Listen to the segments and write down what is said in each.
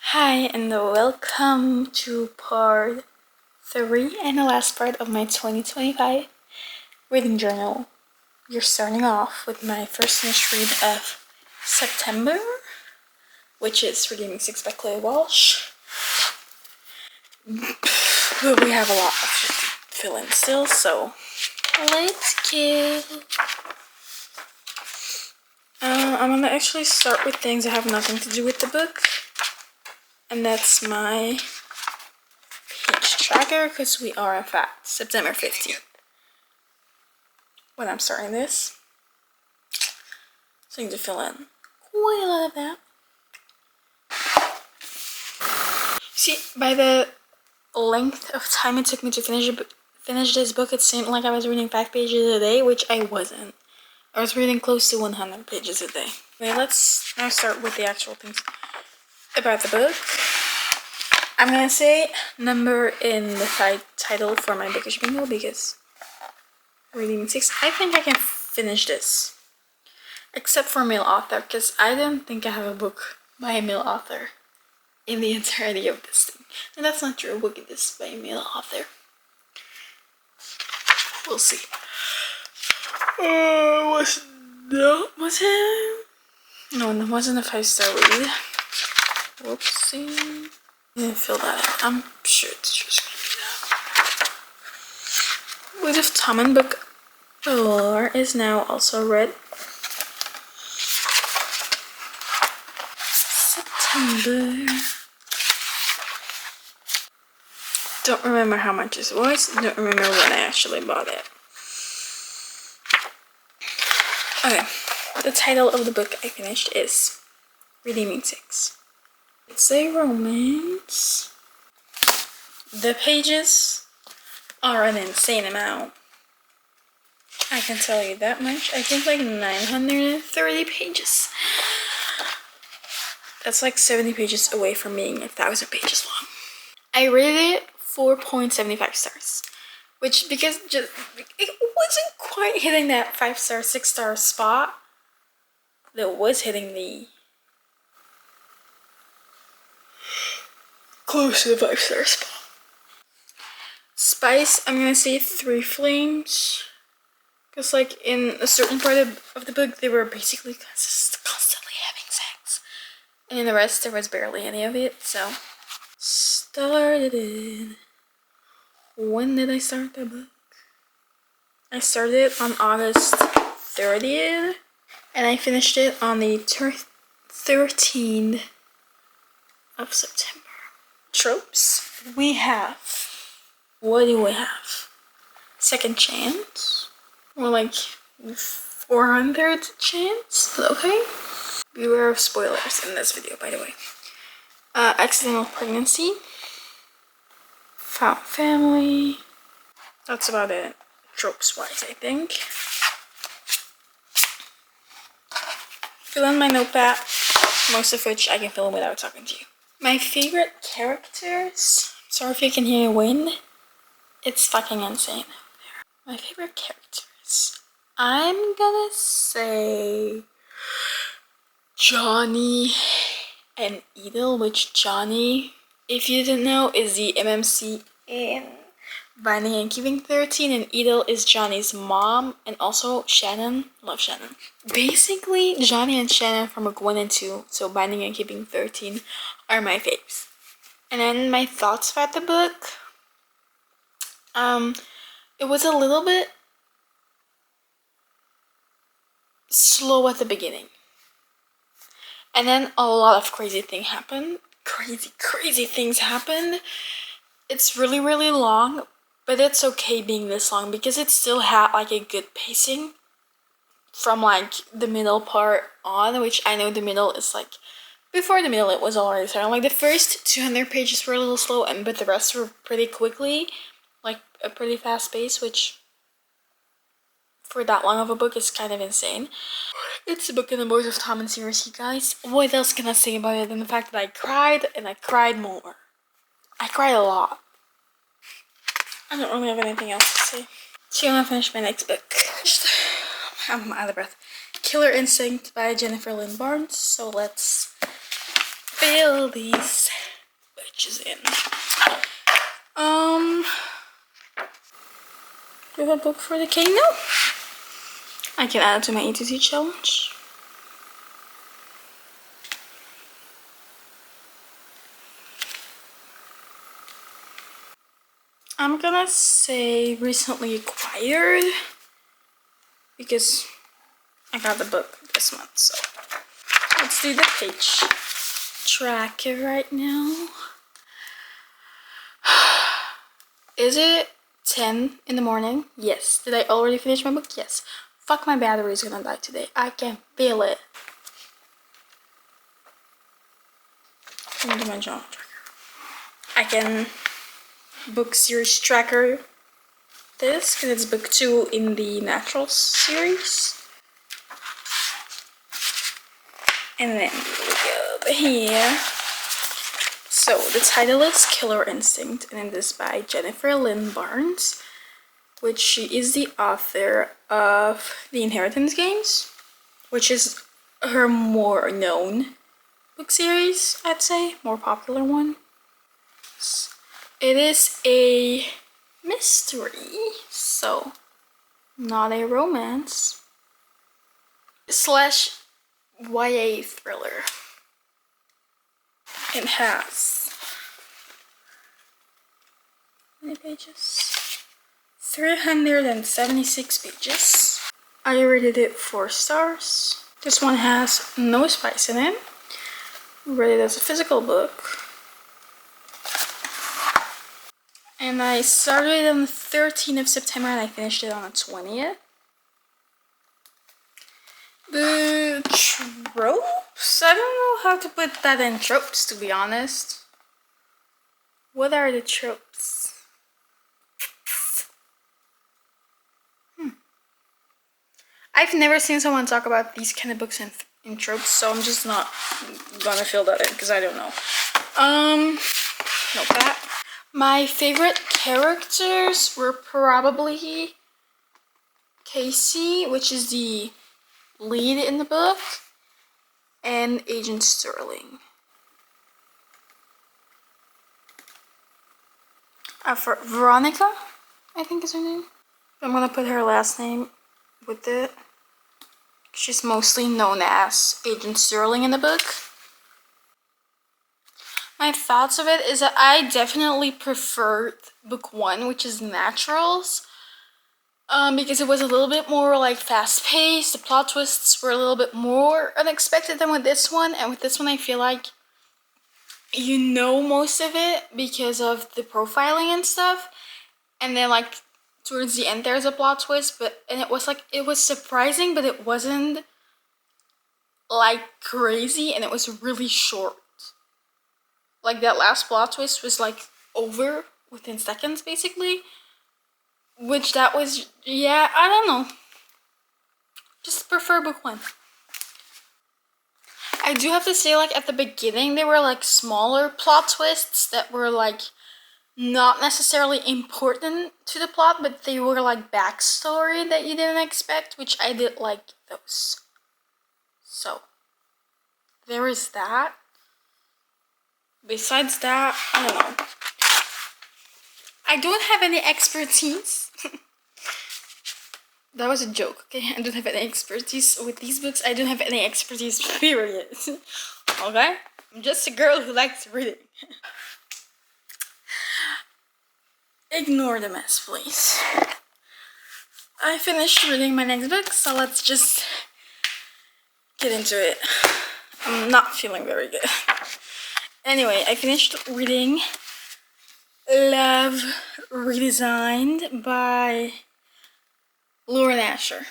Hi and welcome to part 3 and the last part of my 2025 reading journal. We're starting off with my first finished read of September, which is Redeeming 6 by Chloe Walsh. But we have a lot of shit to fill in still, so let's go. I'm gonna actually start with things that have nothing to do with the book. And that's my page tracker, because we are in fact September 15th when I'm starting this. So I need to fill in quite a lot of that. See, by the length of time it took me to finish this book, it seemed like I was reading 5 pages a day, which I wasn't. I was reading close to 100 pages a day. Okay, let's now start with the actual things about the book. I'm gonna say number in the title for my bookish bingo because Redeeming 6, I think I can finish this. Except for male author, because I don't think I have a book by a male author in the entirety of this thing. And that's not true, a book is by a male author. We'll see. Was it? No, it wasn't a 5-star read. Whoopsie. Didn't fill that out. I'm sure it's just gonna be that. Wood of Tommen book 4 is now also read. September. Don't remember how much this was. Don't remember when I actually bought it. Okay, the title of the book I finished is Redeeming 6. It's a romance. The pages are an insane amount. I can tell you that much. I think like 930 pages. That's like 70 pages away from being 1,000 pages long. I rated it 4.75 stars. Which, because it wasn't quite hitting that 5-star, 6-star spot that was hitting the close to the 5-star spot. Spice, I'm gonna say 3 flames. Because like in a certain part of the book, they were basically constantly having sex. And in the rest, there was barely any of it, so. Started it. When did I start the book? I started it on August 30th. And I finished it on the 13th of September. Tropes. We have. What do we have? Second chance. Or like 400th chance. Okay. Beware of spoilers in this video, by the way. Accidental pregnancy. Found family. That's about it. Tropes wise, I think. Fill in my notepad. Most of which I can fill in without talking to you. My favorite characters. Sorry if you can hear wind. It's fucking insane out there. My favorite characters. I'm gonna say Johnny and Edel, which Johnny, if you didn't know, is the MMC in Binding and Keeping 13, and Edel is Johnny's mom, and also Shannon. Love Shannon. Basically, Johnny and Shannon from book 1 and 2, so Binding and Keeping 13, are my faves. And then my thoughts about the book. It was a little bit slow at the beginning. And then a lot of crazy things happened. Crazy things happened. It's really, really long, but it's okay being this long because it still had like a good pacing from like the middle part on, which I know the middle is like, before the middle it was already starting. Like the first 200 pages were a little slow, but the rest were pretty quickly, like a pretty fast pace, which for that long of a book is kind of insane. It's a book in the Boys of Tommen series, you guys. What else can I say about it than the fact that I cried, and I cried more. I cried a lot. I don't really have anything else to say. So I'm gonna finish my next book. I'm out of breath. Killer Instinct by Jennifer Lynn Barnes. So let's fill these bitches in. Do you have a book for the K? No. I can add it to my A to Z challenge. I'm gonna say recently acquired because I got the book this month, so let's do the page tracker right now. Is it 10 in the morning? Yes. Did I already finish my book? Yes. Fuck, my battery is gonna die today. I can feel it. Let me do my journal tracker. I can book series tracker this because it's book 2 in the natural series. And then we go over here. So the title is Killer Instinct, and it is by Jennifer Lynn Barnes, which she is the author of the Inheritance games, which is her more known book series, I'd say, more popular one. It is a mystery, so not a romance slash YA thriller. It has how many pages? 376 pages. I rated it 4 stars. This one has no spice in it. Rated as a physical book. And I started on the 13th of September and I finished it on the 20th. The tropes? I don't know how to put that in tropes, to be honest. What are the tropes? I've never seen someone talk about these kind of books in tropes, so I'm just not gonna fill that in because I don't know. Nope, that. My favorite characters were probably Casey, which is the lead in the book, and Agent Sterling. For Veronica, I think is her name. I'm gonna put her last name with it. She's mostly known as Agent Sterling in the book. My thoughts of it is that I definitely preferred book 1, which is Naturals, because it was a little bit more like fast-paced. The plot twists were a little bit more unexpected than with this one, and with this one I feel like you know most of it because of the profiling and stuff, and then like towards the end there's a plot twist, and it was surprising, but it wasn't like crazy, and it was really short. Like that last plot twist was like over within seconds basically, which that was, yeah, I don't know, just prefer book 1. I do have to say, like at the beginning there were like smaller plot twists that were like not necessarily important to the plot, but they were like backstory that you didn't expect, which I did like those. So there is that. Besides that, I don't know. I don't have any expertise. That was a joke, okay? I don't have any expertise with these books. I don't have any expertise, period. Okay? I'm just a girl who likes reading. Ignore the mess, please. I finished reading my next book, so let's just get into it. I'm not feeling very good. Anyway, I finished reading Love Redesigned by Lauren Asher.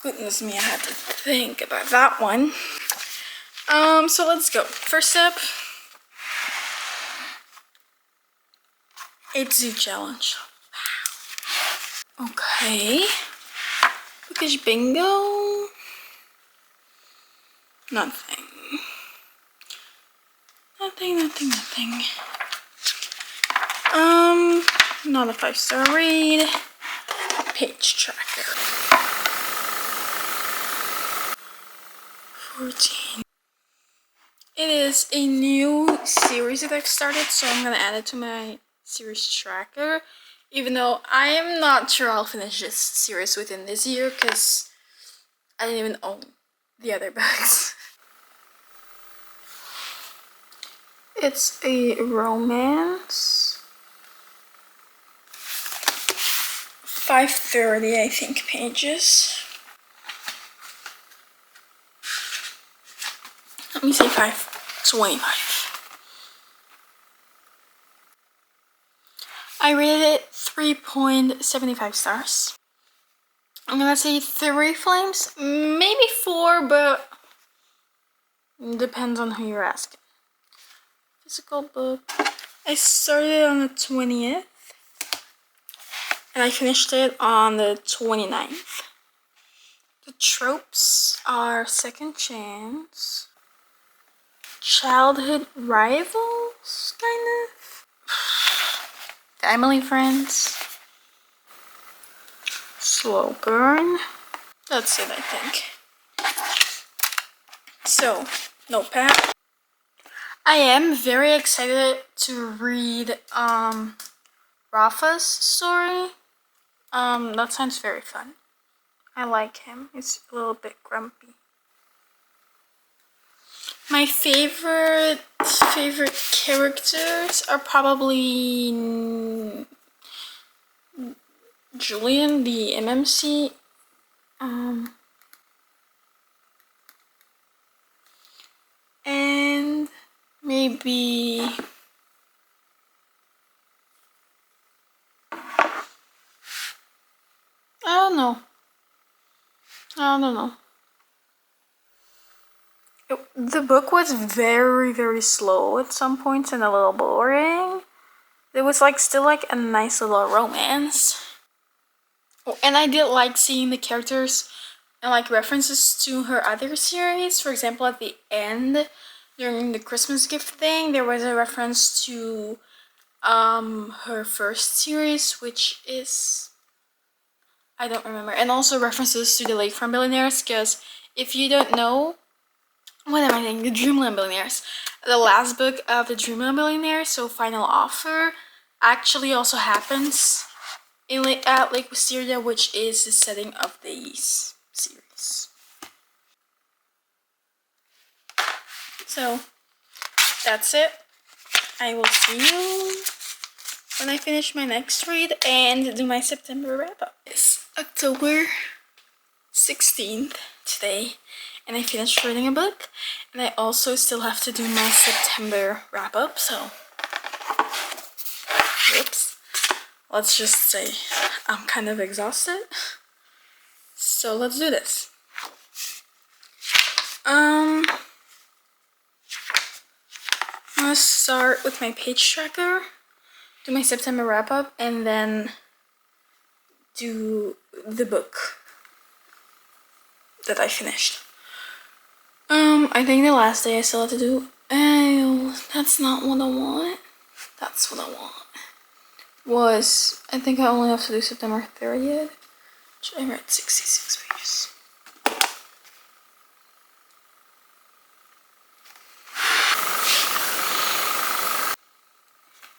Goodness me, I had to think about that one. So let's go. First up, A2Z challenge. Wow. Okay. Bookish bingo. Nothing. Nothing. Not a 5-star read. Page tracker. 14. It is a new series that I've started, so I'm gonna add it to my series tracker. Even though I am not sure I'll finish this series within this year, because I didn't even own the other books. It's a romance. 530, I think, pages. Let me say 525. I rated it 3.75 stars. I'm gonna say 3 flames, maybe 4, but depends on who you're asking. Physical book. I started on the 20th, and I finished it on the 29th. The tropes are second chance, childhood rivals, kind of, family friends, slow burn. That's it, I think. So, notepad. I am very excited to read Rafa's story. That sounds very fun. I like him. He's a little bit grumpy. My favorite characters are probably Julian, the MMC. And maybe I don't know. The book was very slow at some points and a little boring. It was still a nice little romance. Oh, and I did like seeing the characters and references to her other series. For example, at the end, during the Christmas gift thing, there was a reference to her first series, which is, I don't remember, and also references to the Lakefront Billionaires, because if you don't know, what am I saying? The Dreamland Billionaires. The last book of the Dreamland Billionaires, so Final Offer, actually also happens at Lake Wisteria, which is the setting of this series. So, that's it. I will see you when I finish my next read and do my September wrap-up. It's October 16th today, and I finished reading a book, and I also still have to do my September wrap-up, so whoops. Let's just say I'm kind of exhausted, so let's do this. I'm gonna start with my page tracker, do my September wrap-up, and then do the book that I finished. I think the last day I still have to do, that's not what I want. That's what I want. I think I only have to do September 30th, which I read 66 pages.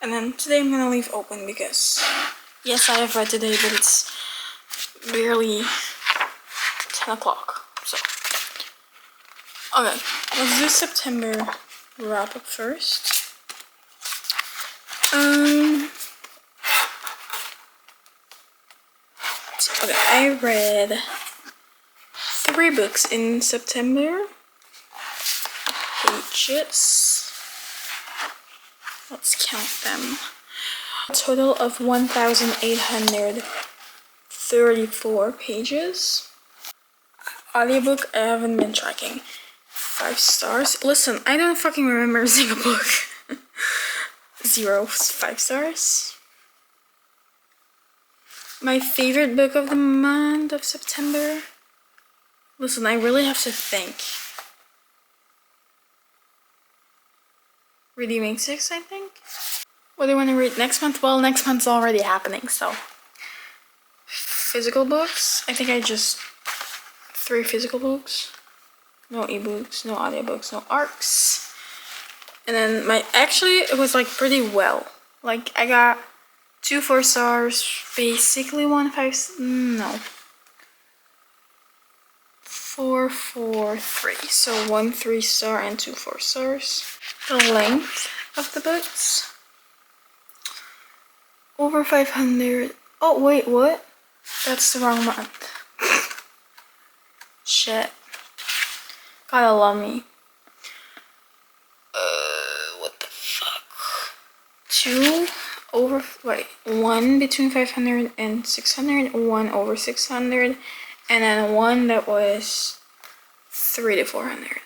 And then today I'm gonna leave open because, yes, I have read today, but it's barely 10 o'clock, so. Okay, let's do September wrap up first. Okay, I read 3 books in September. Pages. Let's count them. A total of 1,834 pages. Audiobook, I haven't been tracking. 5 stars. Listen, I don't fucking remember a single book. 0, 5 stars. My favorite book of the month of September. Listen, I really have to think. Redeeming 6, I think. What do you want to read next month? Well, next month's already happening, so. Physical books. I think I just 3 physical books. No ebooks, no audiobooks, no ARCs. And then it was like pretty well. Like I got 2 4 stars, basically 1 5, no. 4 4 3. So 1 3 star and 2 4 stars. The length of the books. Over 500. Oh wait, what? That's the wrong month. Shit. Gotta love me. What the fuck? 1 between 500 and 600, 1 over 600, and then 1 that was 3 to 400.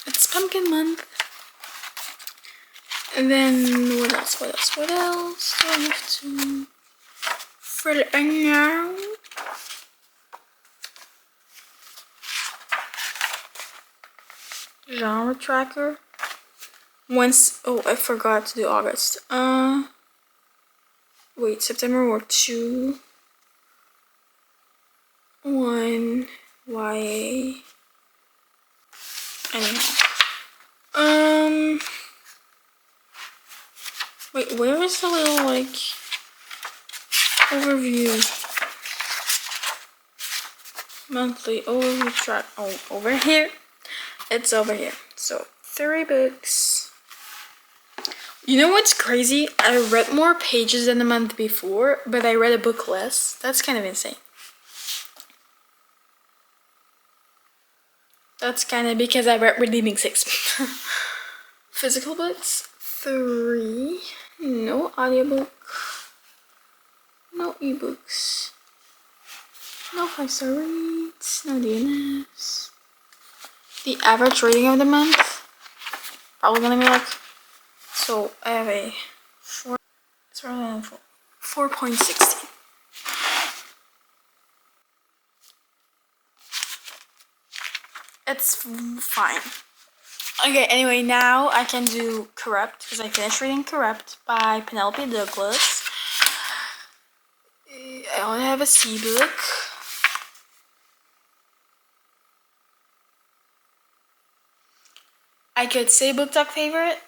It's pumpkin month. And then what else do I have to fill in now? Genre tracker. I forgot to do August. Wait, September were 2, 1, YA. Anyhow. Wait, where is the little, like, overview? Monthly overview track. Oh, over here. It's over here. So, 3 books. You know what's crazy? I read more pages than the month before, but I read a book less. That's kind of insane. That's kind of because I read Redeeming 6. Physical books, 3. No audiobook. No ebooks. No 5-star reads. No DNFs. The average rating of the month. Probably gonna be like. So I have a 4. It's rather than 4.16. It's fine. Okay, anyway, now I can do Corrupt, because I finished reading Corrupt by Penelope Douglas. I only have a C book. I could say Book Talk favorite,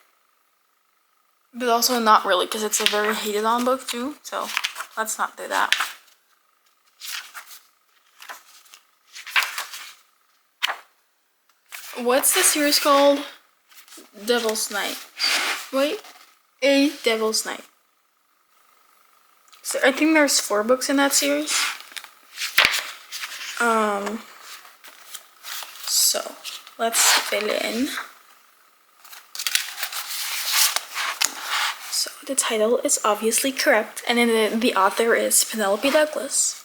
but also not really, because it's a very hated on book too, so let's not do that. What's the series called? Devil's Night. Wait, A Devil's Night. So I think there's 4 books in that series. So let's fill in. So the title is obviously correct, and then the author is Penelope Douglas.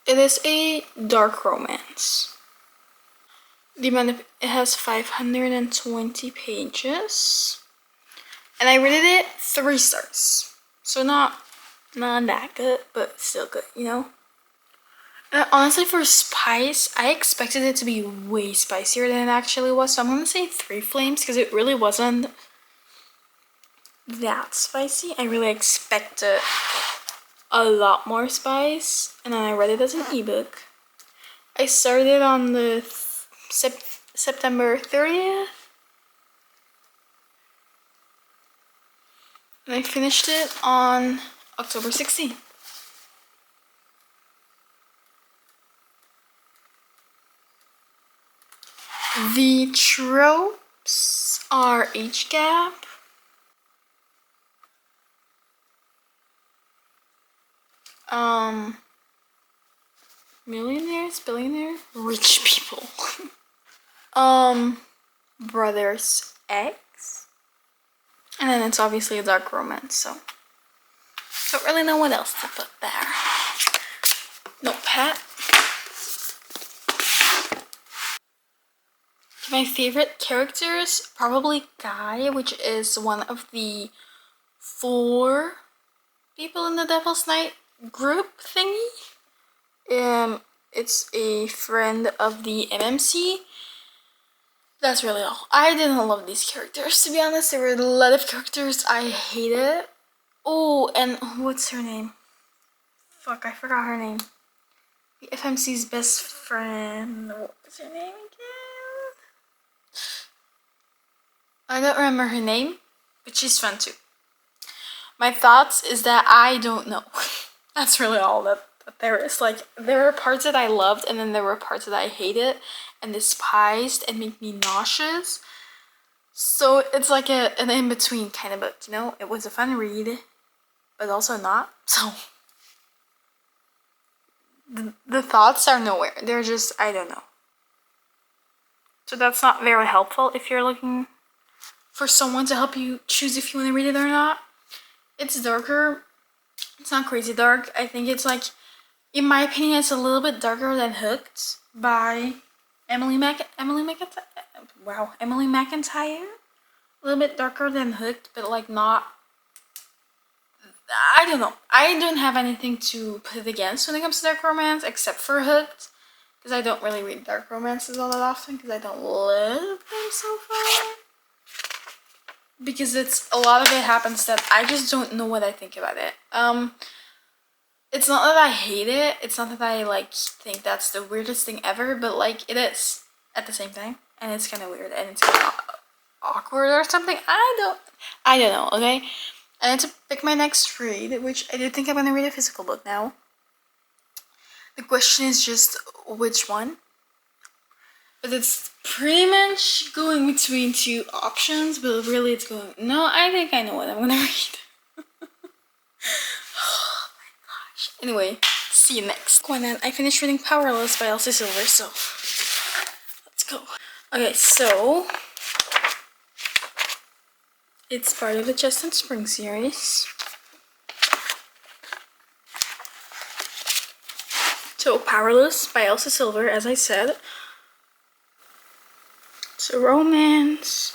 It is a dark romance. It has 520 pages, and I rated it 3 stars. So not that good, but still good, you know. Honestly, for spice, I expected it to be way spicier than it actually was. So I'm gonna say 3 flames, because it really wasn't that spicy. I really expected a lot more spice, and then I read it as an ebook. I started on the September 30th, and I finished it on October 16th. The tropes are age gap, millionaires, billionaires, rich people. Brothers X, and then it's obviously a dark romance, so don't really know what else to put there. Notepad. My favorite characters, probably Guy, which is one of the 4 people in the Devil's Night group thingy. It's a friend of the MMC. That's really all. I didn't love these characters, to be honest. There were a lot of characters I hated. Oh, and what's her name? Fuck, I forgot her name. The FMC's best friend. What was her name again? I don't remember her name, but she's fun too. My thoughts is that I don't know. That's really all that there is. Like, there are parts that I loved, and then there were parts that I hated and despised and make me nauseous. So it's like an in-between kind of book, you know? It was a fun read, but also not. So the thoughts are nowhere. They're just, I don't know. So that's not very helpful if you're looking for someone to help you choose if you want to read it or not. It's darker. It's not crazy dark. I think it's like, in my opinion, it's a little bit darker than Hooked by Emily McIntyre. A little bit darker than Hooked, but like not. I don't know. I don't have anything to put it against when it comes to dark romance, except for Hooked, because I don't really read dark romances all that often, because I don't live them so far. Because it's a lot of it happens that I just don't know what I think about it. It's not that I hate it. It's not that I like think that's the weirdest thing ever, but like it is at the same time, and it's kind of weird and it's kind of awkward or something. I don't know. Okay, I need to pick my next read, which I do think I'm gonna read a physical book now. The question is just which one. But it's pretty much going between two options, but really it's going, no, I think I know what I'm gonna read. Oh my gosh. Anyway, see you next. And then I finished reading Powerless by Elsie Silver, so let's go. Okay, so it's part of the Chestnut Spring series. So Powerless by Elsie Silver, as I said. It's a romance.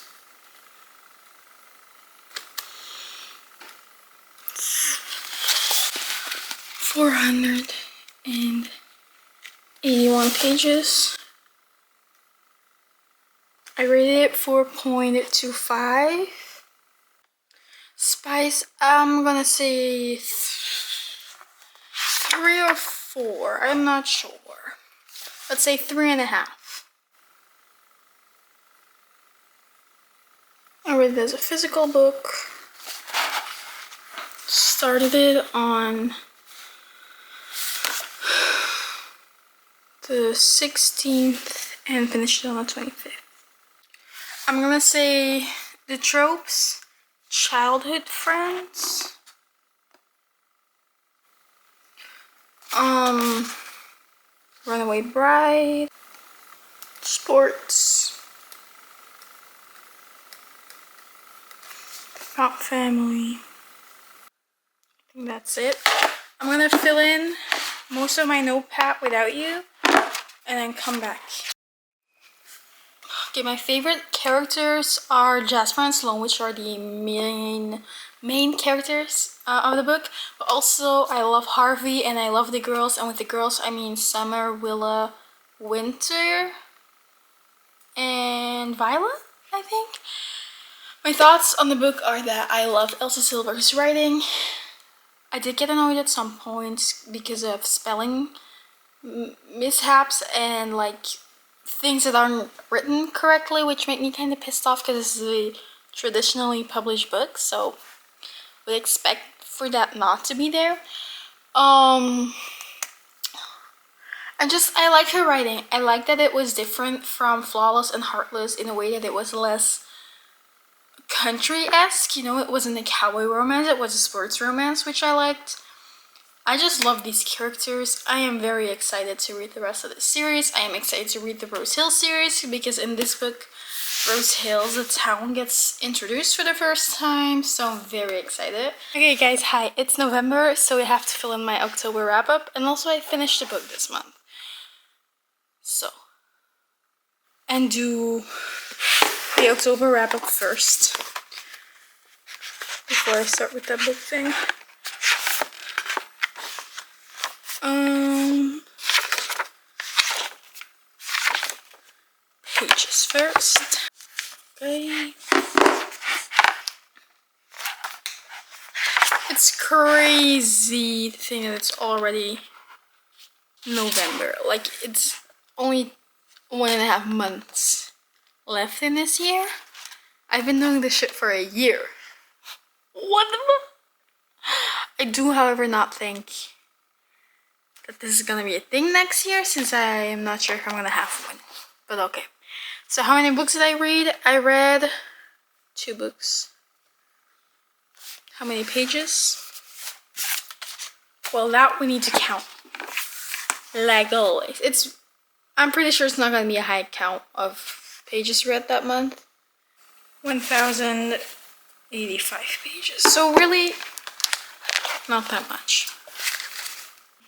481 pages. I rated it 4.25. Spice, I'm gonna say 3 or 4. I'm not sure. Let's say 3.5. I read it as a physical book. Started it on the 16th and finished it on the 25th. I'm gonna say the tropes, childhood friends, runaway bride, sports, Fount family. I think that's it. I'm gonna fill in most of my notepad without you and then come back. Okay, my favorite characters are Jasper and Sloane, which are the main characters of the book. But also, I love Harvey and I love the girls. And with the girls, I mean Summer, Willa, Winter, and Violet, I think. My thoughts on the book are that I love Elsie Silver's writing. I did get annoyed at some points because of spelling mishaps and like things that aren't written correctly, which make me kind of pissed off because this is a traditionally published book, so would expect for that not to be there. I like her writing. I like that it was different from Flawless and Heartless in a way that it was less country-esque, you know, it wasn't a cowboy romance, it was a sports romance, which I liked. I just love these characters. I am very excited to read the rest of the series. I am excited to read the Rose Hill series because in this book, Rose Hill, the town, gets introduced for the first time, so I'm very excited. Okay guys, hi, it's November, so we have to fill in my October wrap-up, and also I finished the book this month. So, and do the October wrap-up first before I start with that book thing. Pages first. Okay. It's crazy to think that it's already November. Like, it's only 1.5 months left in this year. I've been doing this shit for a year. What the fuck? I do, however, not think that this is gonna be a thing next year, since I am not sure if I'm gonna have one. But okay. So how many books did I read? I read 2 books. How many pages? Well, that we need to count. Like always. I'm pretty sure it's not gonna be a high count of pages read that month. 1,085 pages. So really, not that much.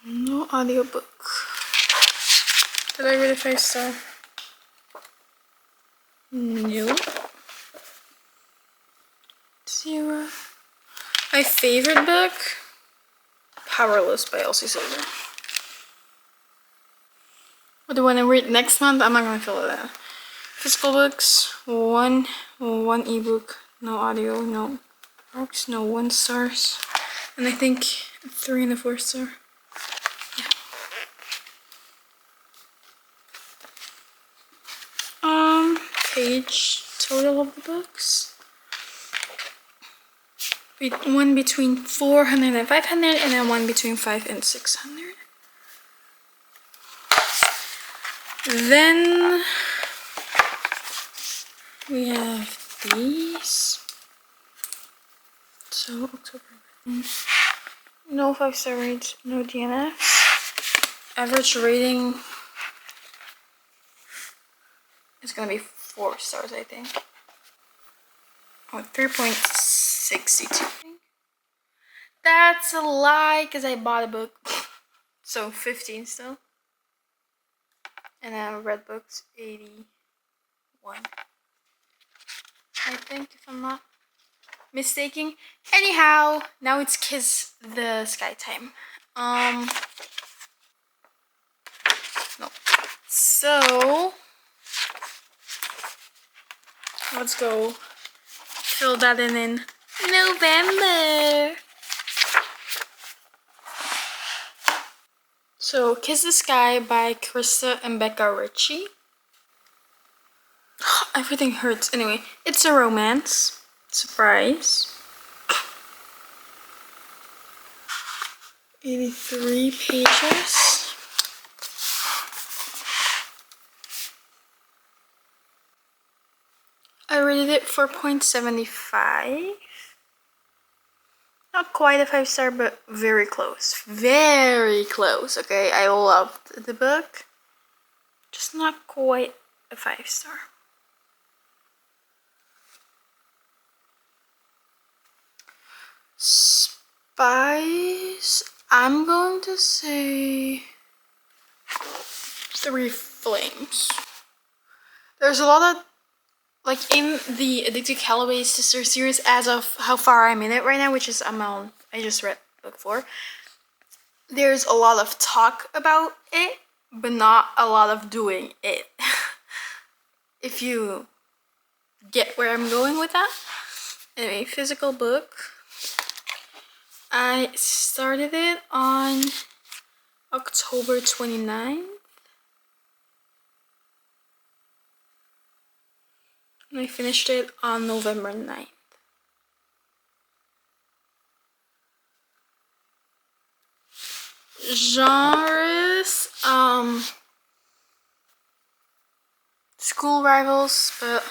No audiobook. Did I read a 5-star? No. 0. My favorite book? Powerless by Elsie Silver. What do I want to read next month? I'm not gonna fill it out. Physical books, 1 ebook, no audio, no books, no 1 stars, and I think 3 and a 4-star. Yeah. Page total of the books. One between 400 and 500, and then one between 500 and 600. Then we have these. So October. No 5-star rates, no DNFs. Average rating is gonna be 4 stars, I think. Oh, 3.62. That's a lie, because I bought a book. So 15 still. And then I read books 81. I think, if I'm not mistaken. Anyhow, now it's Kiss the Sky time. No. So let's go fill that in November. So Kiss the Sky by Krista and Becca Ritchie. Everything hurts. Anyway, it's a romance. Surprise. 83 pages. I rated it 4.75. Not quite a 5-star, but very close. Very close, okay? I loved the book. Just not quite a 5-star. Spice, I'm going to say 3 flames. There's a lot of, like, in the Addicted Callaway Sister series, as of how far I'm in it right now, which is amount I just read book 4, there's a lot of talk about it, but not a lot of doing it. If you get where I'm going with that. Anyway, physical book. I started it on October 29th. And I finished it on November 9th. Genres, school rivals, but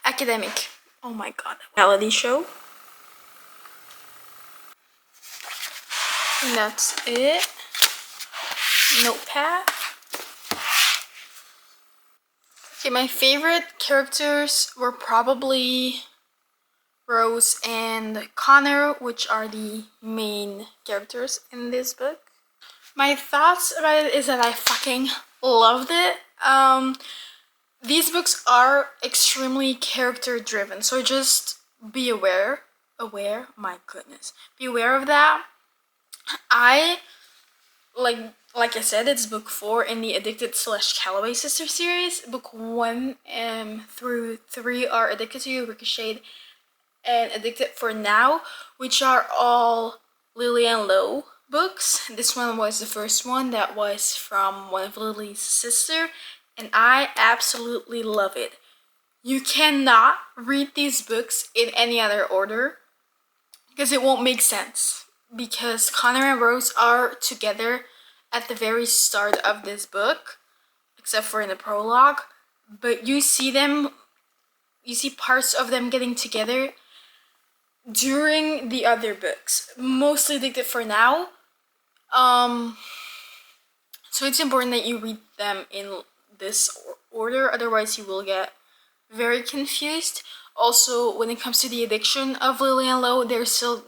academic. Oh my god. Reality show. And that's it. Notepad. Okay, my favorite characters were probably Rose and Connor, which are the main characters in this book. My thoughts about it is that I fucking loved it. These books are extremely character driven, so just be aware, my goodness, be aware of that. I, like I said, it's book 4 in the Addicted / Callaway Sister series. Book 1 through 3 are Addicted to You, Ricochet, and Addicted for Now, which are all Lillian Lowe books. This one was the first one that was from one of Lily's sister, and I absolutely love it. You cannot read these books in any other order because it won't make sense. Because Connor and Rose are together at the very start of this book, except for in the prologue. But you see parts of them getting together during the other books, mostly Addicted for now. So it's important that you read them in this order, otherwise you will get very confused. Also, when it comes to the addiction of Lily and Lo, there's still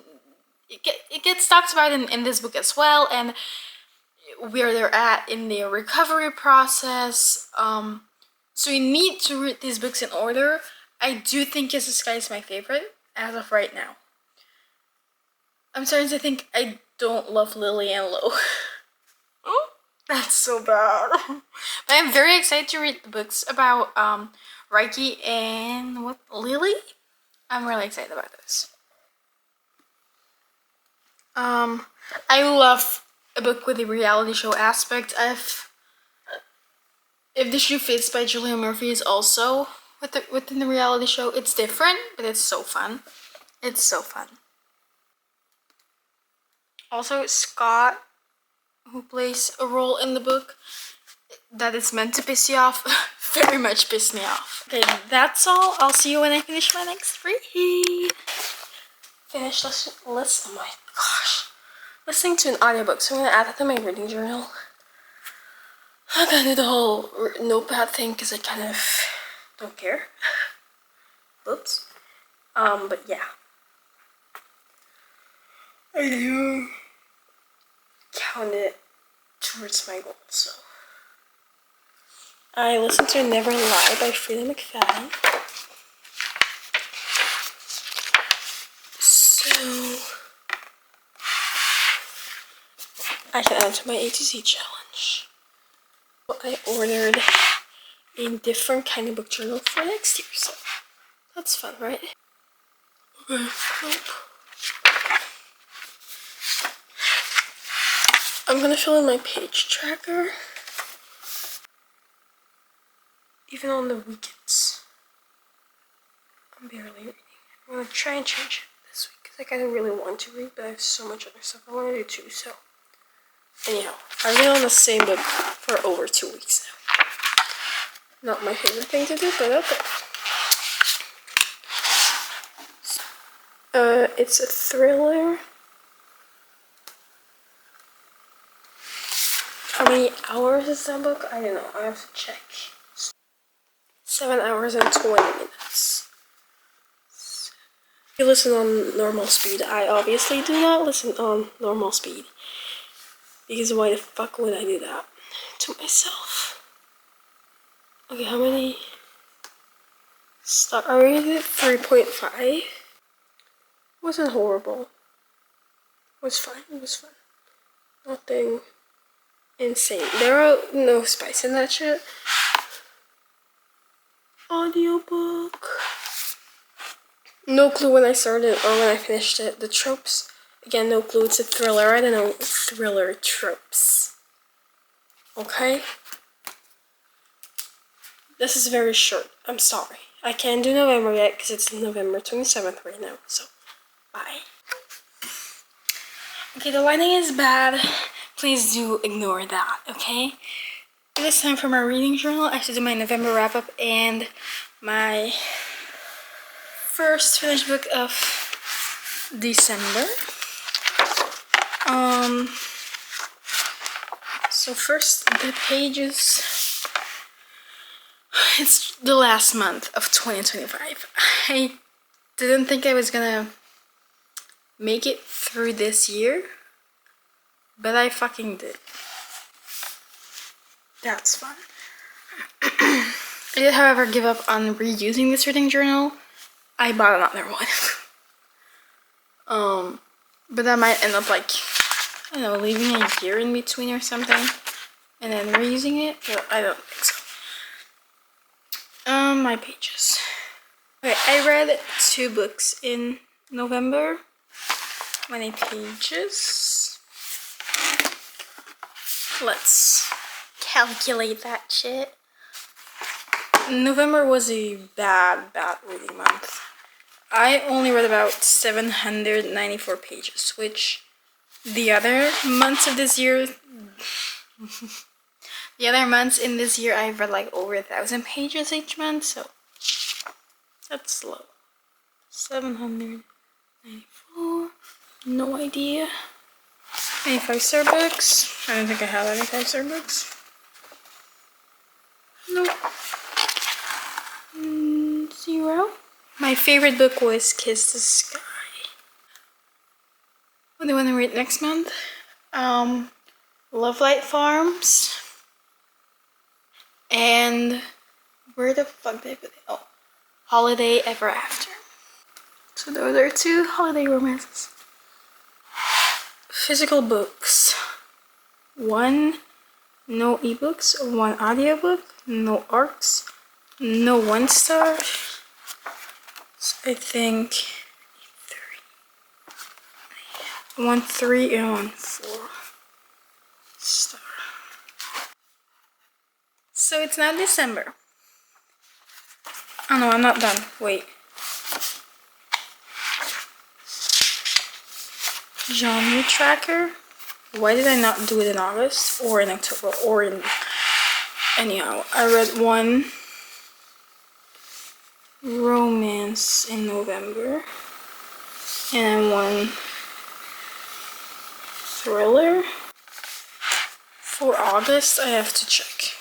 it gets talked about in this book as well, and where they're at in their recovery process. So you need to read these books in order. I do think Kiss the Sky is my favorite as of right now. I'm starting to think I don't love Lily and Lo. Oh, that's so bad. But I'm very excited to read the books about Reiki and Lily. I'm really excited about this. I love a book with a reality show aspect. If the Shoe Fits by Julia Murphy is also within the reality show. It's different, but it's so fun. It's so fun. Also, Scott, who plays a role in the book that is meant to piss you off, very much pissed me off. Okay, that's all. I'll see you when I finish my next read. Finish oh my gosh. Listening to an audiobook, so I'm gonna add that to my reading journal. I'm gonna do the whole notepad thing because I kind of don't care. Oops. But yeah. I do count it towards my goal, so. I listened to Never Lie by Frida McFadden. So I can add to my A to Z challenge. Well, I ordered a different kind of book journal for next year, so that's fun, right? Okay, nope. I'm gonna fill in my page tracker. Even on the weekends. I'm barely reading. I'm gonna try and change it this week because I kind of really want to read, but I have so much other stuff I want to do too, so. Anyhow, I've been on the same book for over 2 weeks now. Not my favorite thing to do, but okay. It's a thriller. How many hours is that book? I don't know. I have to check. 7 hours and 20 minutes. You listen on normal speed. I obviously do not listen on normal speed. Because why the fuck would I do that to myself? Okay, how many? I rated it 3.5. Wasn't horrible. It was fine. It was fun. Nothing insane. There are no spice in that shit. Audiobook. No clue when I started or when I finished it. The tropes. Again, no clue. It's a thriller. I don't know thriller tropes. Okay? This is very short. I'm sorry. I can't do November yet because it's November 27th right now. So, bye. Okay, the lighting is bad. Please do ignore that, okay? It is time for my reading journal. I should do my November wrap-up and my first finished book of December. So first, the pages. It's the last month of 2025. I didn't think I was gonna make it through this year, but I fucking did. That's fun. I did, however, give up on reusing this reading journal. I bought another one. But that might end up like, I don't know, leaving a year in between or something, and then reusing it, but I don't think so. My pages. Okay, I read 2 books in November. Many pages. Let's calculate that shit. November was a bad reading month. I only read about 794 pages, which the other months of this year, the other months in this year, I've read like over 1,000 pages each month, so that's slow. 794, no idea. Any 5-star books? I don't think I have any 5-star books. Nope. 0. My favorite book was Kiss the Sky. What do I want to read next month? Love Light Farms. And where the fuck did I put it? Oh, Holiday Ever After. So those are 2 holiday romances. Physical books. 1 no ebooks, 1 audiobook, no ARCs, no 1-star. So I think 1 3 and 1 4 star. So it's now December. Oh no, I'm not done. Wait. Genre tracker. Why did I not do it in August or in October or in... Anyhow, I read 1 romance in November and 1 thriller. For August, I have to check.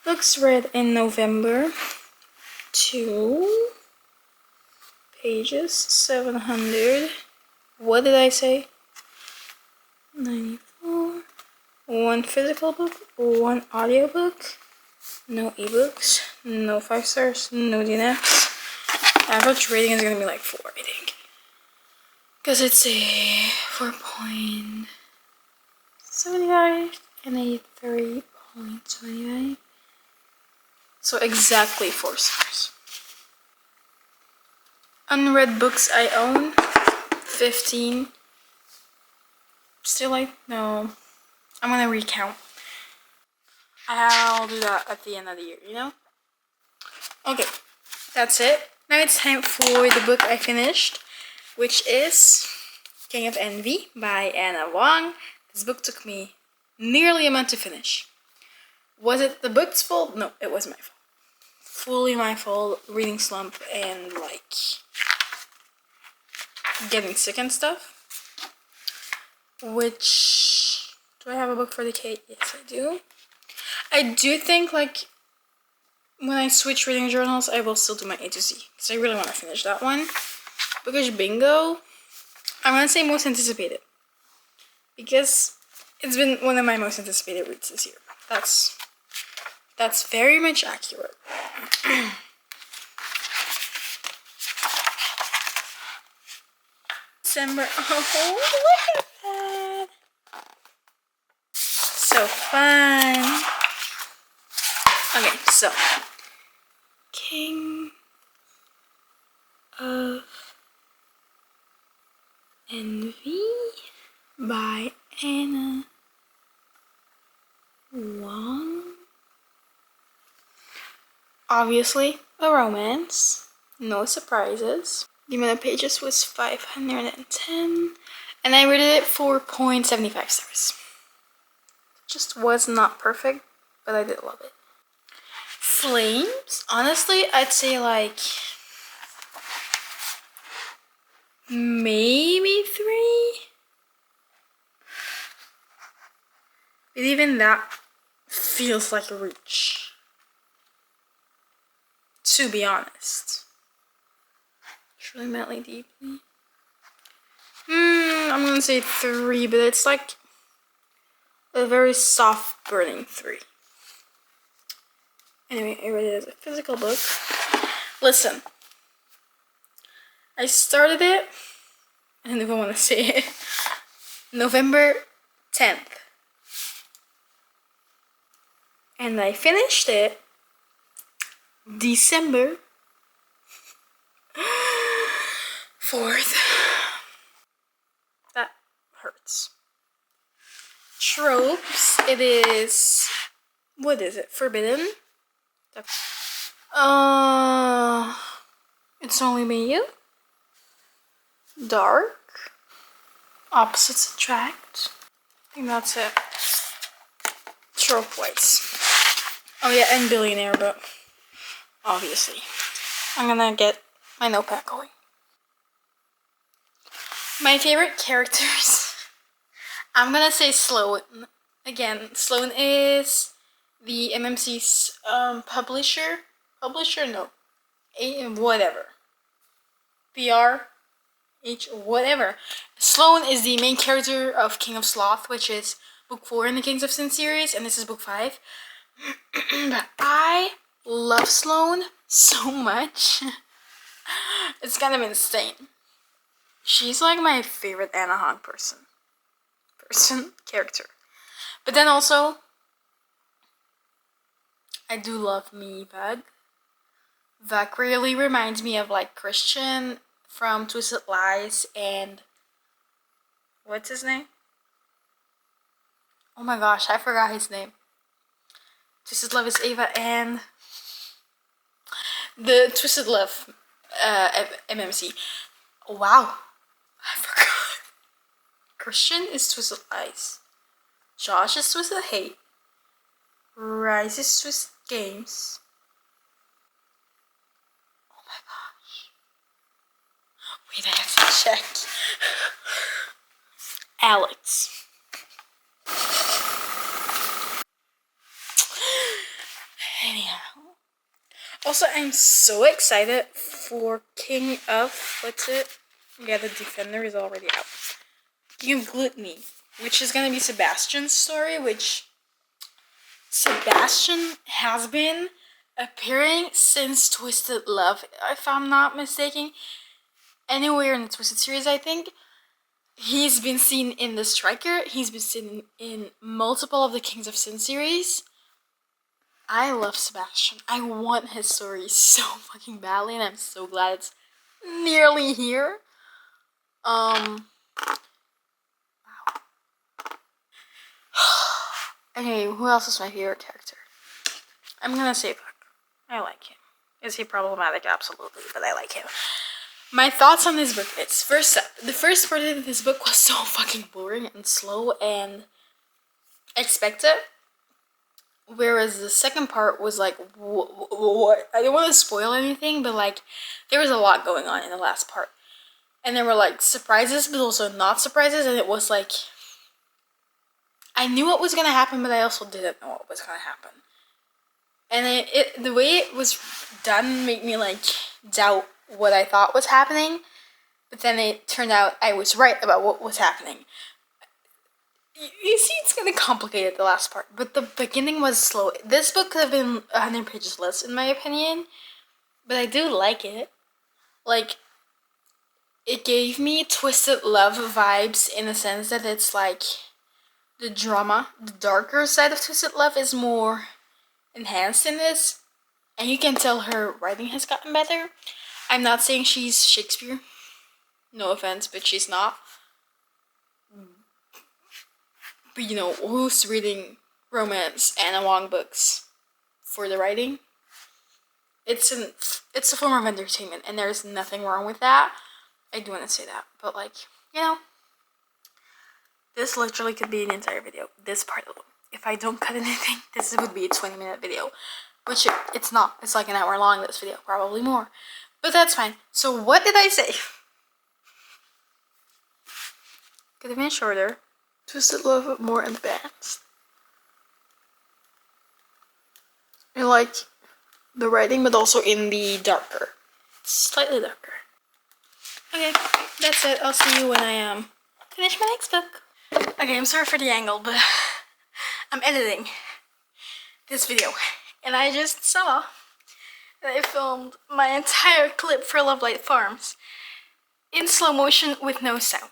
Books read in November, 2 pages, 700. What did I say? 94. 1 physical book, 1 audiobook, no ebooks, no 5 stars, no DNFs. Average rating is gonna be like 4, I think. Because it's a 4.75 and a 3.25. So exactly 4 stars. Unread books I own, 15. Still no. I'm gonna recount. I'll do that at the end of the year, you know? Okay, that's it. Now it's time for the book I finished, which is King of Envy by Anna Wong. This book took me nearly a month to finish. Was it the book's fault? No, it was my fault. Fully my fault, reading slump and like getting sick and stuff. Which, do I have a book for the K? Yes, I do. I do think like when I switch reading journals, I will still do my A to Z because I really want to finish that one. Bookish Bingo, I'm gonna say most anticipated because it's been one of my most anticipated reads this year. That's very much accurate. December. Oh, look at that! So fun. Okay, so King of Envy by Anna Wong. Obviously, a romance. No surprises. The amount of pages was 510, and I rated it 4.75 stars. Just was not perfect, but I did love it. Flames, honestly, I'd say like maybe 3. But even that feels like a reach, to be honest. Truly Madly Deeply. I'm gonna say 3, but it's like a very soft burning 3. Anyway, I read it as a physical book. Listen, I started it, I don't even want to say it, November 10th. And I finished it December 4th. That hurts. Tropes, it is What is it? Forbidden? It's Only Me and You? Dark? Opposites Attract? I think that's it. Trope-wise. Oh yeah, and Billionaire, but obviously. I'm gonna get my notepad going. My favorite characters. I'm gonna say Sloan. Again, Sloan is the MMC's publisher. Publisher? No. Whatever. PR? Whatever. Sloan is the main character of King of Sloth, which is book 4 in the Kings of Sin series, and this is book 5. But I love Sloan so much. It's kind of insane. She's like my favorite Anna Hong character. But then also, I do love me Vug. Vug really reminds me of like Christian from Twisted Lies and what's his name? Oh my gosh, I forgot his name. Twisted Love is Ava and the Twisted Love MMC. Wow, I forgot. Christian is Twisted Lies. Josh is Twisted Hate. Rise is Twisted Games. Oh my gosh. Wait, I have to check. Alex. Anyhow. Also, I'm so excited for King of, what's it? Yeah, the Defender is already out. King of Gluttony, which is gonna be Sebastian's story, which Sebastian has been appearing since Twisted Love, if I'm not mistaken. Anywhere in the Twisted series, I think. He's been seen in The Striker. He's been seen in multiple of the Kings of Sin series. I love Sebastian. I want his story so fucking badly, and I'm so glad it's nearly here. Wow. Okay, who else is my favorite character? I'm gonna say Puck. I like him. Is he problematic? Absolutely, but I like him. My thoughts on this book is, first up, the first part of this book was so fucking boring and slow and expected. Whereas the second part was like, what? I don't want to spoil anything, but like, there was a lot going on in the last part. And there were like surprises, but also not surprises, and it was like, I knew what was gonna happen, but I also didn't know what was gonna happen. And the way it was done made me like doubt what I thought was happening, but then it turned out I was right about what was happening. You see, it's kind of complicated, the last part, but the beginning was slow. This book could have been 100 pages less, in my opinion, but I do like it. Like, it gave me Twisted Love vibes in the sense that it's like the drama, the darker side of Twisted Love is more enhanced in this, and you can tell her writing has gotten better. I'm not saying she's Shakespeare, no offense, but she's not. But you know, who's reading romance Anna Wong books for the writing? It's a form of entertainment, and there's nothing wrong with that. I do want to say that, but like, you know, this literally could be an entire video. This part alone. If I don't cut anything, this would be a 20-minute video, which it's not. It's like an hour long, this video, probably more. But that's fine. So what did I say? Could have been shorter. Twisted Love more advanced. I like the writing, but also in the darker. Slightly darker. Okay, that's it. I'll see you when I finish my next book. Okay, I'm sorry for the angle, but I'm editing this video, and I just saw that I filmed my entire clip for Love Light Farms in slow motion with no sound.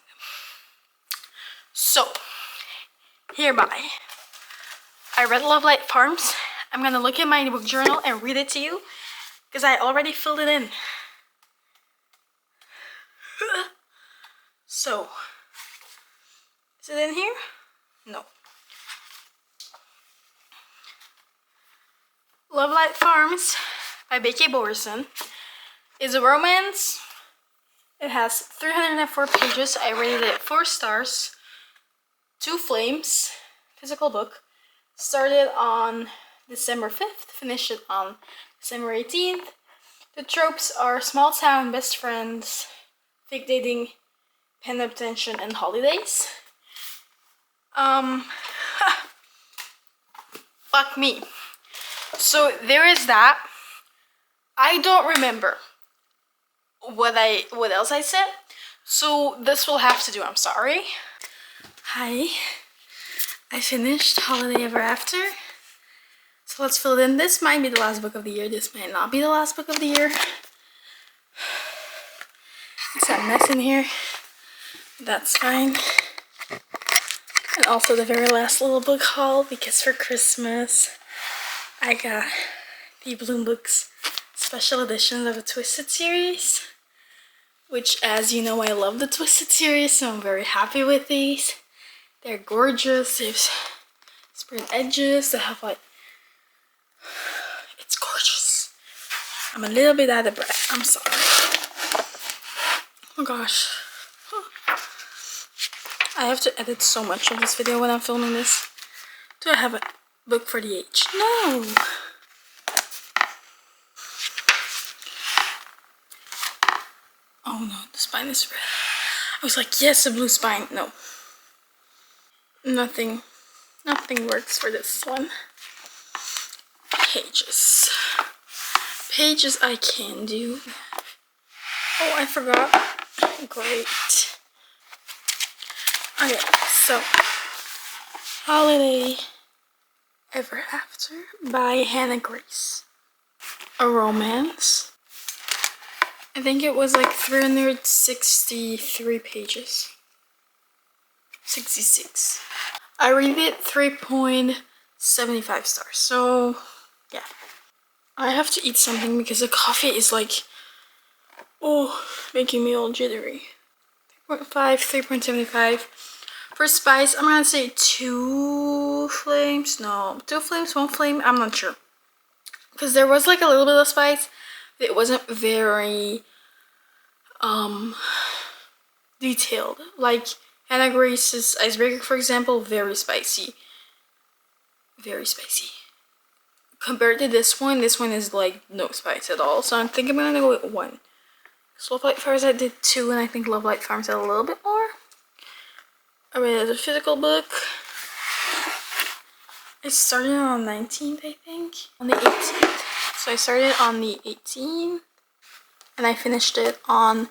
So, hereby, I read Love Light Farms. I'm gonna look at my book journal and read it to you, because I already filled it in. So, is it in here? No. Love Light Farms by B.K. Borson is a romance. It has 304 pages. I rated it 4 stars. 2 flames. Physical book. Started on December 5th. Finished it on December 18th. The tropes are small town best friends, fake dating, pen-up tension, and holidays. Fuck me. So there is that. I don't remember what else I said. So this will have to do. I'm sorry. Hi. I finished Holiday Ever After. So let's fill it in. This might be the last book of the year. This might not be the last book of the year. It's a mess in here. That's fine. And also the very last little book haul, because for Christmas I got the Bloom Books special editions of the Twisted series, which, as you know, I love the Twisted series, so I'm very happy with these. They're gorgeous. There's sprayed edges. They have like, it's gorgeous. I'm a little bit out of breath. I'm sorry. Oh gosh. I have to edit so much of this video when I'm filming this. Do I have a book for the age? No! Oh no, the spine is red. I was like, yes, a blue spine. No. Nothing works for this one. Pages. Pages I can do. Oh, I forgot. Great. Okay, so Holiday Ever After by Hannah Grace. A romance. I think it was like 363 pages. 66. I rated it 3.75 stars. So, yeah. I have to eat something because the coffee is like, oh, making me all jittery. 3.5, 3.75. For spice, I'm gonna say 2 flames. No, 2 flames, 1 flame. I'm not sure. Because there was like a little bit of spice. It wasn't very detailed. Like Hannah Grace's Icebreaker, for example, very spicy. Very spicy. Compared to this one is like no spice at all. So I think I'm gonna go with 1. So Love Light Farms I did 2, and I think Love Light Farms had a little bit more. I read it as a physical book. I started on the 19th, I think. On the 18th. So I started on the 18th. And I finished it on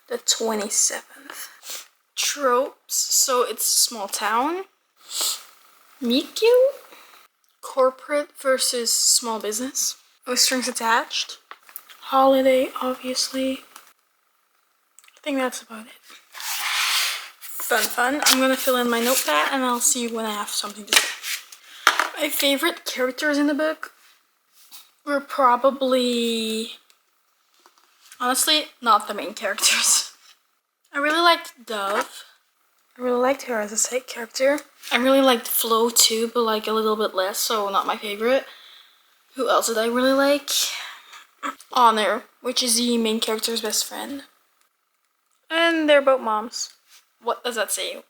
the 27th. Tropes. So it's small town. Meet cute. Corporate versus small business. With strings attached. Holiday, obviously. I think that's about it. Fun. I'm gonna fill in my notepad and I'll see you when I have something to say. My favorite characters in the book were probably, honestly, not the main characters. I really liked Dove. I really liked her as a side character. I really liked Flo too, but like a little bit less, so not my favorite. Who else did I really like? Honor, which is the main character's best friend. And they're both moms. What does that say?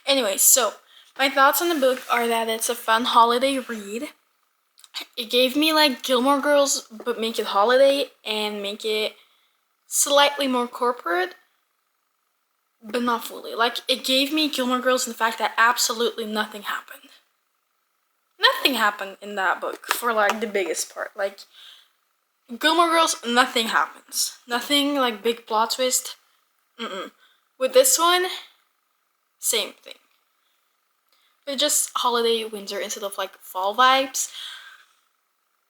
Anyway, so my thoughts on the book are that it's a fun holiday read. It gave me like Gilmore Girls, but make it holiday and make it slightly more corporate, but not fully. Like, it gave me Gilmore Girls in the fact that absolutely nothing happened. Nothing happened in that book for like the biggest part. Like, Gilmore Girls, nothing happens. Nothing like big plot twist. With this one, same thing. But just holiday, winter, instead of like fall vibes.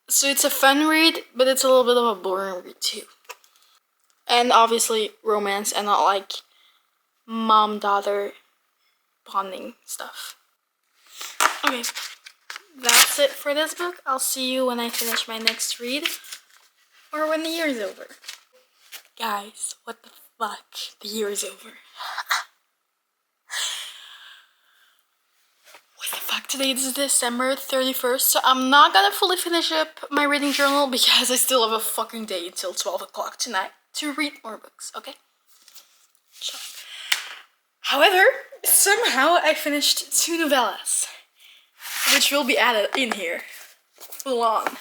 So it's a fun read, but it's a little bit of a boring read too. And obviously romance and not like mom-daughter bonding stuff. Okay, that's it for this book. I'll see you when I finish my next read. Or when the year is over. Guys, what the fuck? The year is over. what the fuck, today is December 31st, so I'm not gonna fully finish up my reading journal because I still have a fucking day until 12 o'clock tonight to read more books, okay? So, however, somehow I finished 2 novellas, which will be added in here, full on.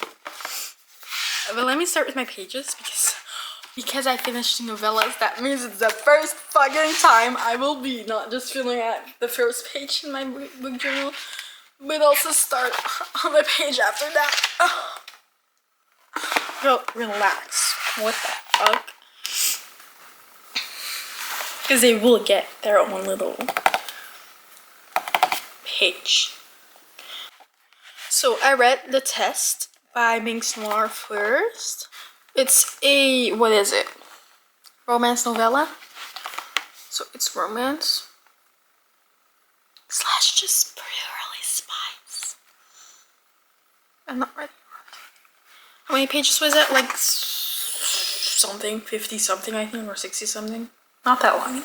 But let me start with my pages because I finished 2 novellas. That means it's the first fucking time I will be not just filling out the first page in my book journal, but also start on the page after that. Oh. Bro, relax. What the fuck? Because they will get their own little page. So I read The Test by Minx Noir first. It's a, what is it? Romance novella. So it's romance / just purely spice. I'm not ready. How many pages was that? Like something, 50 something I think, or 60 something. Not that long.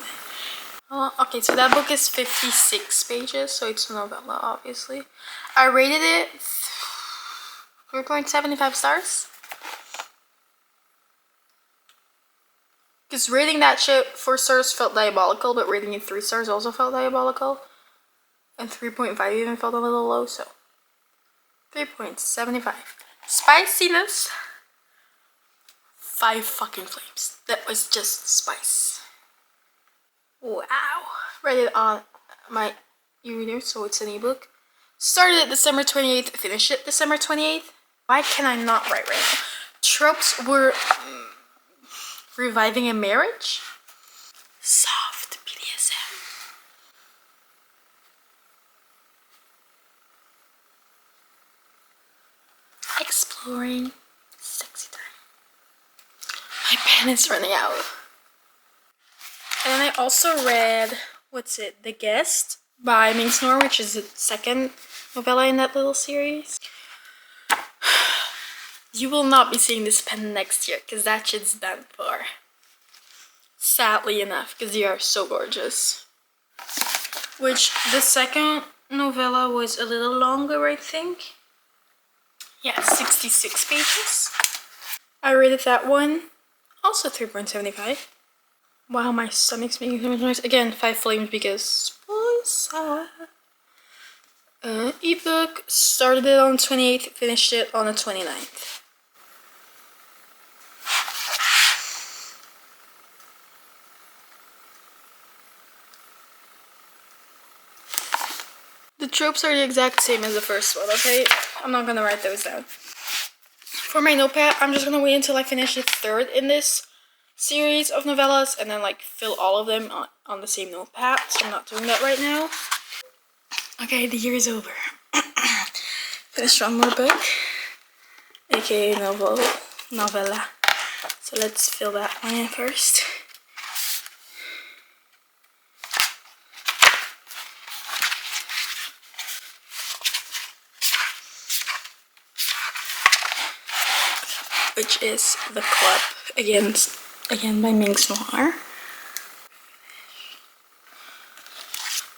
Okay, so that book is 56 pages, so it's a novella, obviously. I rated it 3.75 stars. Because rating that shit 4 stars felt diabolical, but rating it 3 stars also felt diabolical. And 3.5 even felt a little low, so 3.75. Spiciness, 5 fucking flames. That was just spice. Wow. Read it on my e-reader, so it's an ebook. Started it December 28th, finished it December 28th. Why can I not write right now? Tropes were reviving a marriage. Soft BDSM. Exploring sexy time. My pen is running out. And I also read, what's it, The Guest by Minx Noir, which is the second novella in that little series. You will not be seeing this pen next year, because that shit's done for. Sadly enough, because you are so gorgeous. Which, the second novella was a little longer, I think. Yeah, 66 pages. I rated that one, also 3.75. Wow, my stomach's making so much noise. Again, 5 flames because spice. Ebook, started it on the 28th, finished it on the 29th. The tropes are the exact same as the first one, okay? I'm not gonna write those down. For my notepad, I'm just gonna wait until I finish the 3rd in this series of novellas and then like fill all of them on the same notepad, so I'm not doing that right now. Okay, the year is over. Finished one more book, aka novella. So let's fill that one in first. Which is The Club, again by Minx Noir.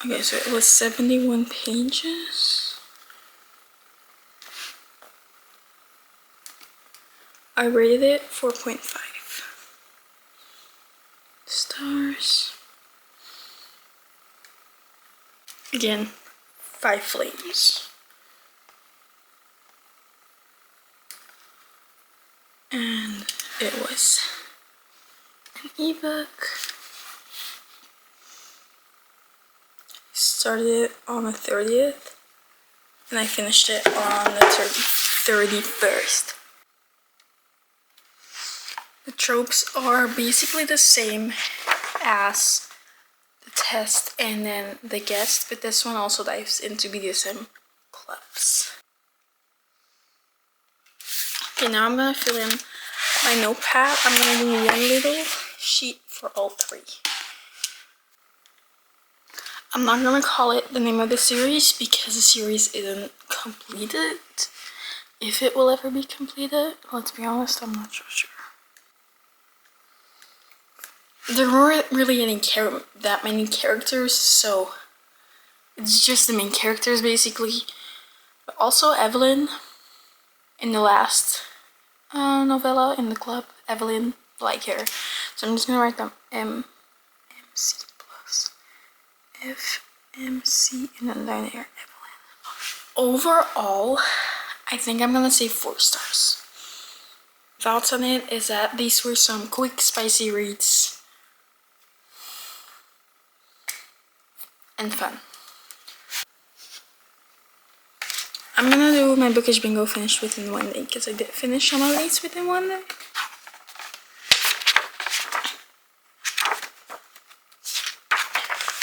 Okay, so it was 71 pages. I rated it 4.5 stars. Again, 5 flames. And it was an ebook. Started it on the 30th and I finished it on the 31st. The tropes are basically the same as The Test and then The Guest, but this one also dives into BDSM clubs. Okay, now I'm gonna fill in my notepad. I'm gonna do one little sheet for all 3. I'm not gonna call it the name of the series because the series isn't completed. If it will ever be completed, let's be honest, I'm not so sure. There weren't really that many characters, so It's just the main characters basically. But also Evelyn in the last novella in the club. Evelyn, like her. So I'm just gonna write them MC plus FMC and then down here Evelyn. Overall, I think I'm gonna say 4 stars. Thoughts on it is that these were some quick, spicy reads and fun. I'm gonna do my bookish bingo finished within 1 day because I did finish some of these within 1 day.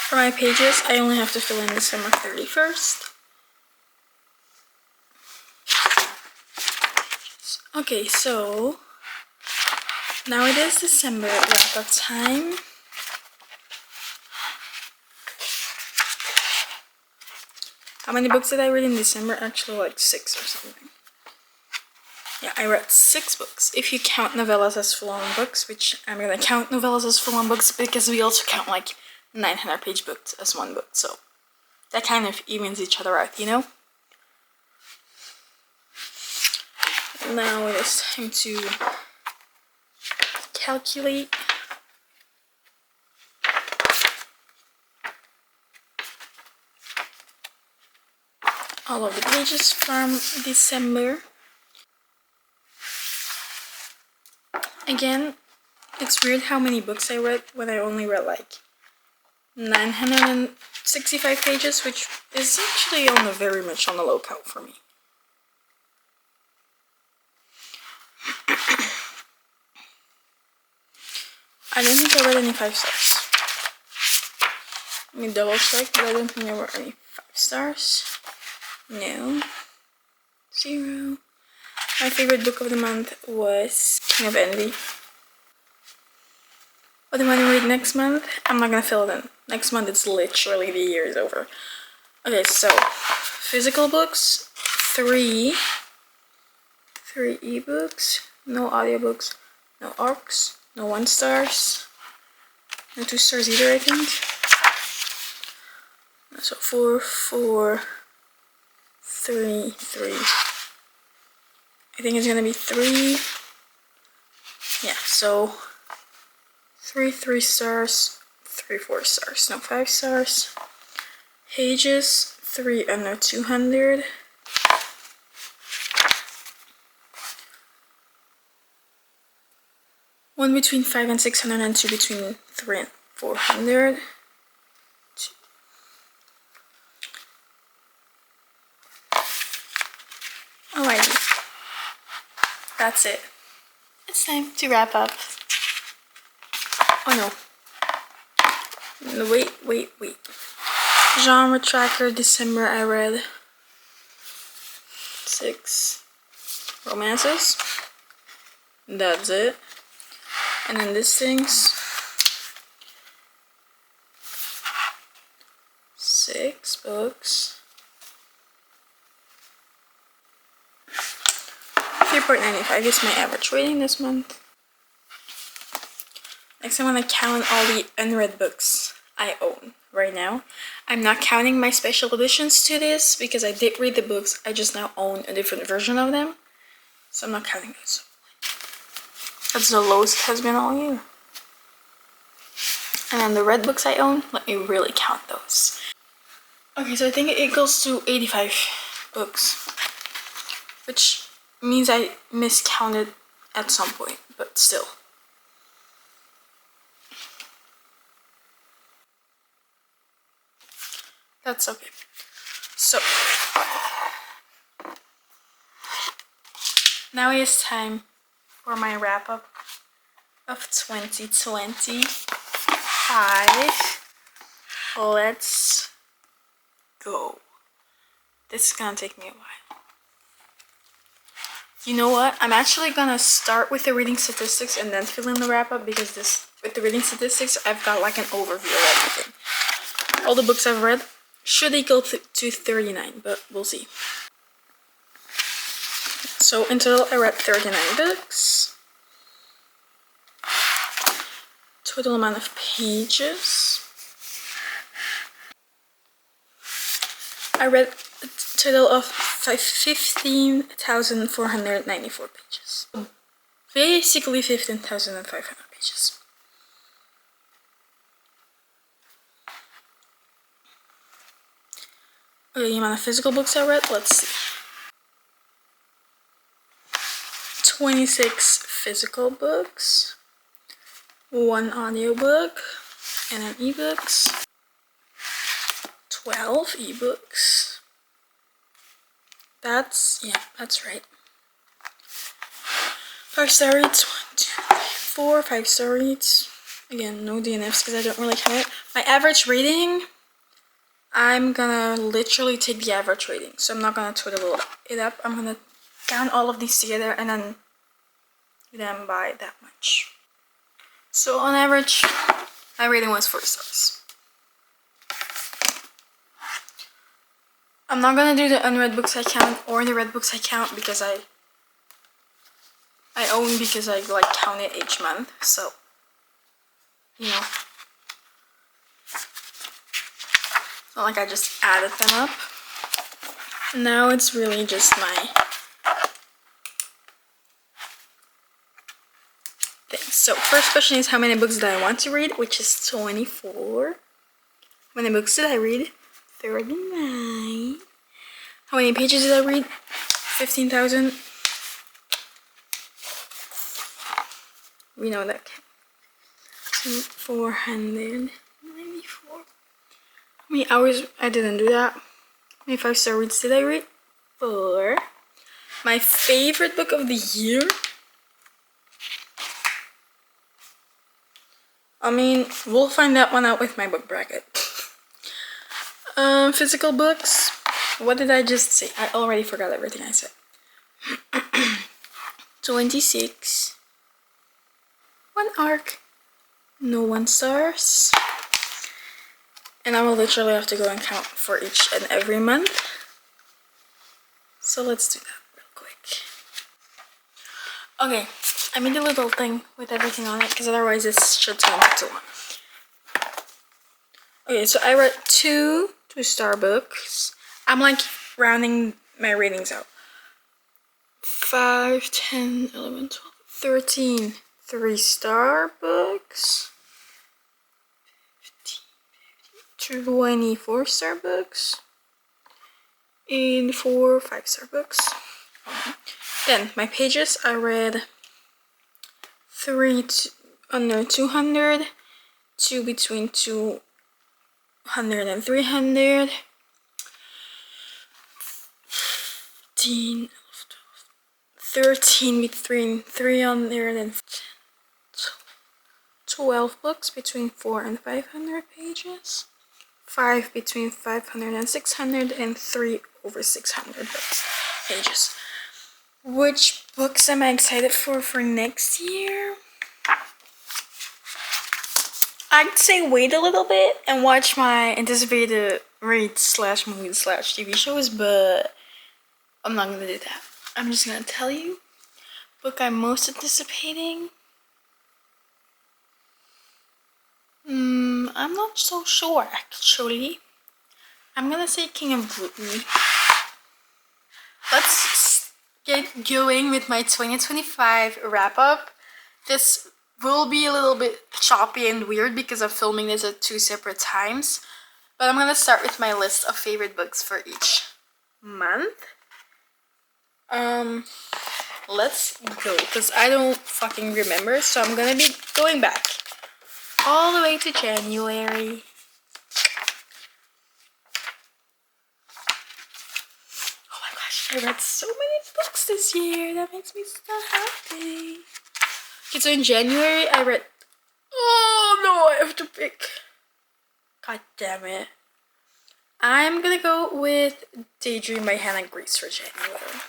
For my pages, I only have to fill in December 31st. Okay, so now it is December wrap-up time. How many books did I read in December? Actually, like 6 or something. Yeah, I read 6 books. If you count novellas as full-on books, which I'm gonna count novellas as full-on books because we also count like 900-page books as 1 book, so that kind of evens each other out, you know? Now it is time to calculate. All of the pages from December. Again, it's weird how many books I read when I only read like 965 pages, which is actually on the very much on the low count for me. I don't think I read any 5 stars. Let me double check, but I don't think there were any 5 stars. No. 0. My favorite book of the month was King of Envy. What do I want to read next month? I'm not gonna fill it in. Next month it's literally the year is over. Okay, so physical books, 3 ebooks, no audiobooks, no ARCs, no 1 stars, no 2 stars either, I think. So 4, 4, 3, 3. I think it's gonna be 3. Yeah, so 3 3 stars, 3 4 stars, no 5 stars. Pages, 3 under 200. One between 5 and 600 and 2 between 3 and 400. Alrighty. That's it. It's time to wrap up. Oh no. Wait. Genre tracker, December I read 6 romances. That's it. And then listings, 6 books. 3.95 is my average rating this month. Next, I'm gonna count all the unread books I own right now. I'm not counting my special editions to this because I did read the books, I just now own a different version of them. So I'm not counting those. That's the lowest it has been all year. And then the red books I own, let me really count those. Okay, so I think it equals to 85 books, which means I miscounted at some point, but still. That's okay. So, now it is time for my wrap up of 2025. Let's go. This is gonna take me a while. You know what? I'm actually gonna start with the reading statistics and then fill in the wrap up because with the reading statistics, I've got like an overview of everything. All the books I've read should equal to 39, but we'll see. So in total, I read 39 books. Total amount of pages. I read a total of 15,494 pages. Basically 15,500 pages. Okay, the amount of physical books I read, let's see. 26 physical books, 1 audiobook, and then ebooks, 12 ebooks. That's right. 5-star reads, 1, 2, 3, 4, 5-star reads. Again, no DNFs because I don't really count it. My average rating, I'm gonna literally take the average rating. So I'm not gonna total it up. I'm gonna count all of these together and then do them by that much. So on average, my rating was 4 stars. I'm not gonna do the unread books I count or the read books I count because I own because I like count it each month. So, you know, it's not like I just added them up. Now it's really just my thing. So first question is how many books did I want to read, which is 24. How many books did I read? 39. How many pages did I read? 15,000. We know that. 494. How many hours? I didn't do that. How many 5-star reads did I read? 4. My favorite book of the year? I mean, we'll find that one out with my book bracket. Physical books. What did I just say? I already forgot everything I said. 26. 1 arc. No 1 stars. And I will literally have to go and count for each and every month. So let's do that real quick. Okay, I made a little thing with everything on it because otherwise this should turn into one. Okay, so I read 2 2-star books. I'm like rounding my ratings out. 5, 10, 11, 12, 13 3-star books. 24-star books. And 4 5-star books. Then my pages, I read 3 under 200, 2 between 200 and 300, 13 between 300 and 12 books between 4 and 500 pages, 5 between 500 and 600, and 3 over 600 pages. Which books am I excited for next year? I'd say wait a little bit and watch my anticipated read/movie/TV shows, but I'm not gonna do that. I'm just gonna tell you, book I'm most anticipating. I'm not so sure actually. I'm gonna say King of Gluttony. Let's get going with my 2025 wrap up. This will be a little bit choppy and weird because I'm filming this at 2 separate times. But I'm gonna start with my list of favorite books for each month. Let's go because I don't fucking remember, so I'm gonna be going back all the way to January. Oh my gosh, I read so many books this year. That makes me so happy. Okay, so in January I read... Oh no, I have to pick. God damn it. I'm gonna go with Daydream by Hannah Grace for January.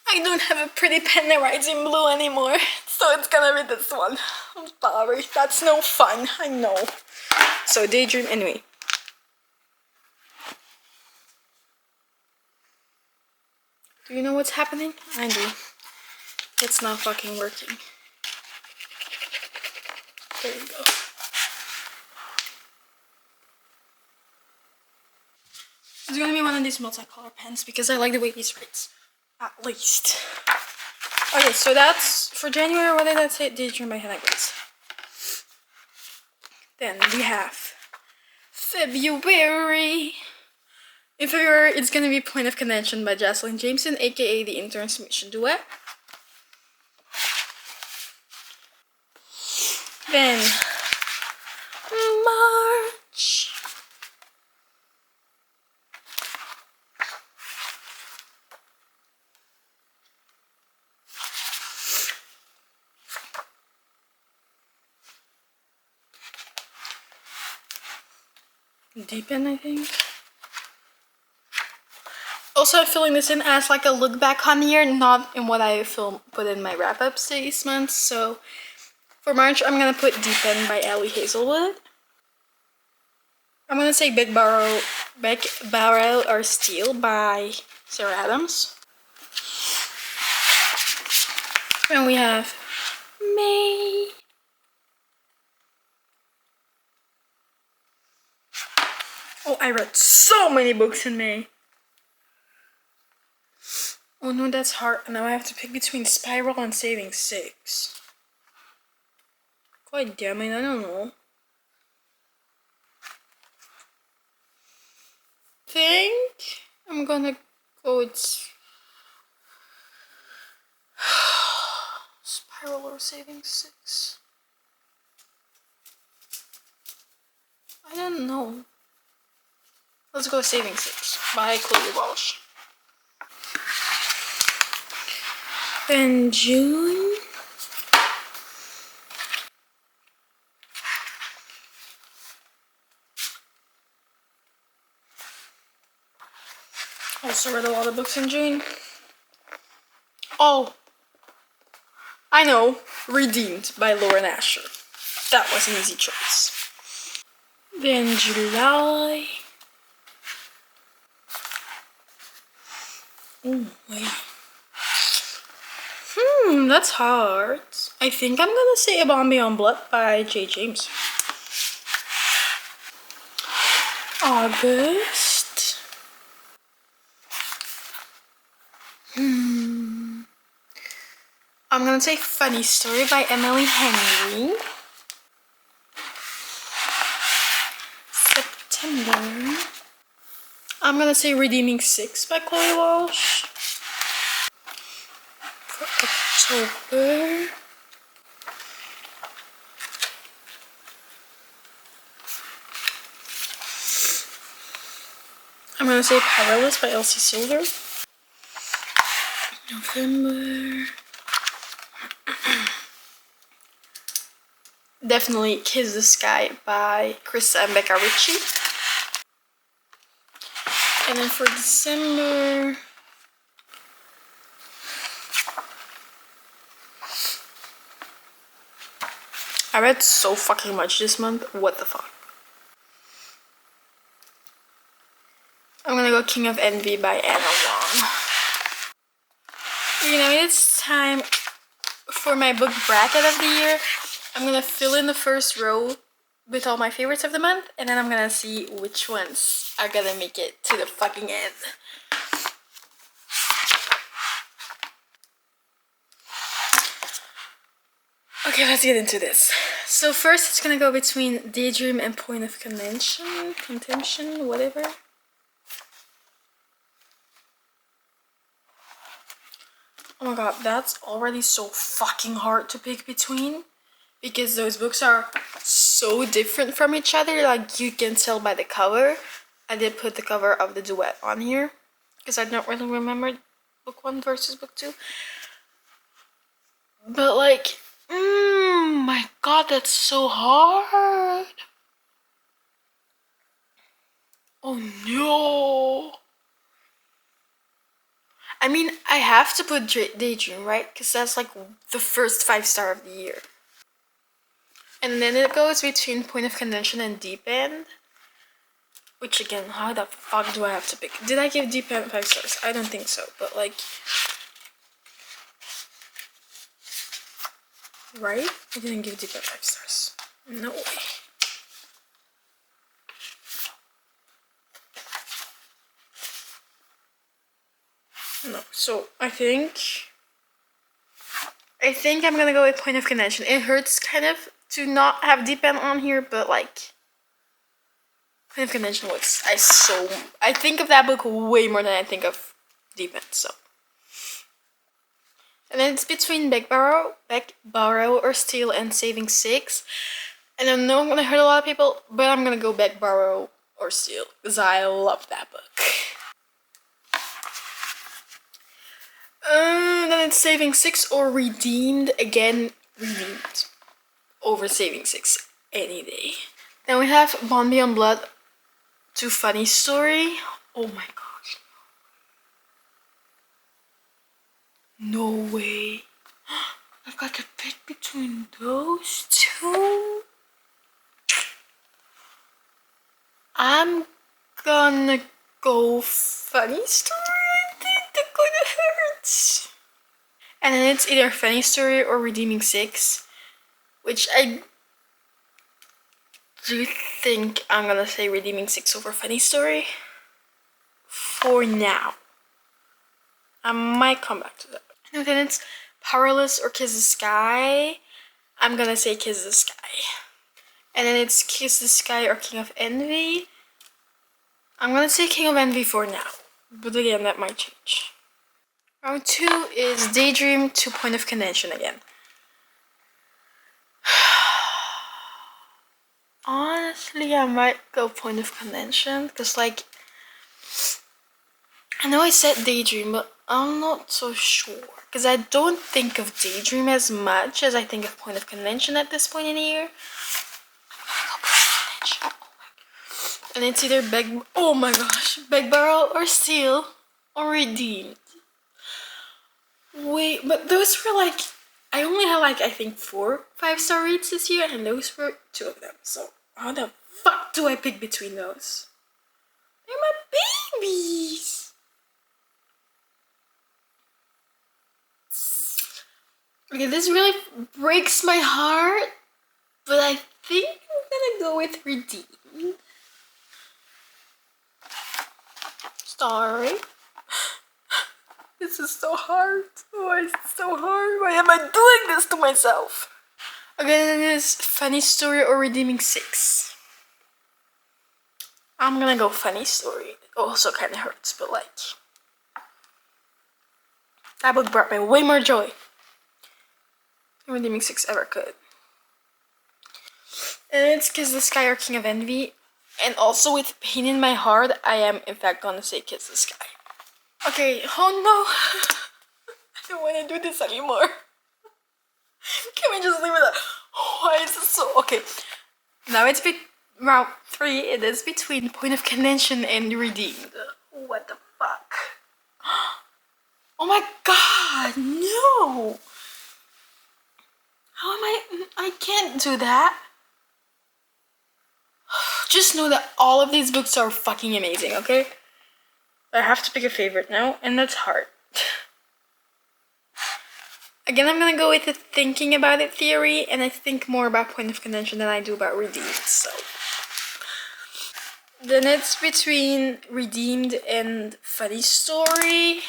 I don't have a pretty pen that writes in blue anymore, so it's gonna be this one. I'm sorry, that's no fun, I know. So Daydream, anyway. Do you know what's happening? I do. It's not fucking working. There you go. It's gonna be one of these multicolor pens because I like the way these reads. At least. Okay, so that's for January. What did I say? Daydream by Hannah Grace. Then we have February. In February, it's gonna be Point of Contention by Jocelyn Jameson, aka the Intermission Duet. Then March. Deepen, I think. Also, I'm filling this in as like a look back on the year, not in what I put in my wrap-ups this month. So for March, I'm gonna put Deepen by Ellie Hazelwood. I'm gonna say Big Barrel or Steel by Sarah Adams. And we have May. Oh, I read so many books in May. Oh no, that's hard. Now I have to pick between Spiral and Saving 6. God damn it, I don't know. Think I'm gonna go with Spiral or Saving 6. I don't know. Let's go Saving 6 by Chloe Walsh. Then June. Also read a lot of books in June. Oh, I know. Redeemed by Lauren Asher. That was an easy choice. Then July. Oh, wait. That's hard. I think I'm gonna say A Bomb Beyond Blood by J. James. August. I'm gonna say Funny Story by Emily Henry. September. I'm gonna say Redeeming 6 by Chloe Walsh. For October. I'm gonna say Powerless by Elsie Silver. November. Definitely Kiss the Sky by Krista and Becca Ritchie. And then for December, I read so fucking much this month. What the fuck? I'm gonna go King of Envy by Anna Wong. You know, it's time for my book bracket of the year. I'm gonna fill in the first row with all my favorites of the month, and then I'm gonna see which ones are gonna make it to the fucking end. Okay, let's get into this. So first it's gonna go between Daydream and Point of Contention, whatever. Oh my god, that's already so fucking hard to pick between because those books are so different from each other. Like, you can tell by the cover. I did put the cover of the duet on here because I don't really remember book 1 versus book 2. But like, my god, that's so hard. Oh no. I mean, I have to put Daydream, right? Because that's like the first 5-star of the year. And then it goes between Point of Contention and Deep End. Which again, how the fuck do I have to pick? Did I give Deep End 5 stars? I don't think so, but like... Right? I didn't give Deep End 5 stars. No way. So I think I'm gonna go with point of contention. It hurts kind of to not have deep end on here, but like point of contention was I think of that book way more than I think of deep end. So, and then it's between Beck Borrow or Steal and Saving Six. And I know I'm gonna hurt a lot of people, but I'm gonna go Beck Borrow or Steal because I love that book. Then it's Saving Six or Redeemed. Again, Redeemed over Saving Six any day. Then we have Bond Beyond Blood to Funny Story. Oh my gosh. No way. I've got to pick between those two. I'm gonna go Funny Story. I think that kinda hurts. And then it's either Funny Story or Redeeming Six, which I do think I'm gonna say Redeeming Six over Funny Story for now. I might come back to that. And then it's Powerless or Kiss the Sky. I'm gonna say Kiss the Sky. And then it's Kiss the Sky or King of Envy. I'm gonna say King of Envy for now, but again, that might change. Round 2 is Daydream to Point of Contention again. Honestly, I might go Point of Contention, because like, I know I said Daydream, but I'm not so sure. Because I don't think of Daydream as much as I think of Point of Contention at this point in the year. And it's either Beg Borrow or Steal or Redeemed. Wait, but those were like, I only had like, I think 4 5-star reads this year, and those were 2 of them. So how the fuck do I pick between those? They're my babies. Okay, this really breaks my heart, but I think I'm gonna go with Redeemed. Sorry. This is so hard. Why is it so hard? Why am I doing this to myself? Again, it is Funny Story or Redeeming Six. I'm gonna go Funny Story. It also kind of hurts, but like, that book brought me way more joy than Redeeming Six ever could. And it's Kiss the Sky or King of Envy. And also with pain in my heart, I am in fact gonna say Kiss the Sky. Okay, oh no. I don't want to do this anymore. Can we just leave it at, why is it so, okay. Now it's round 3, it is between Point of Contention and Redeemed. What the fuck? Oh my god, no. How am I can't do that. Just know that all of these books are fucking amazing, okay? I have to pick a favorite now, and that's hard. Again, I'm gonna go with the thinking about it theory, and I think more about Point of Contention than I do about Redeemed, so. Then it's between Redeemed and Funny Story,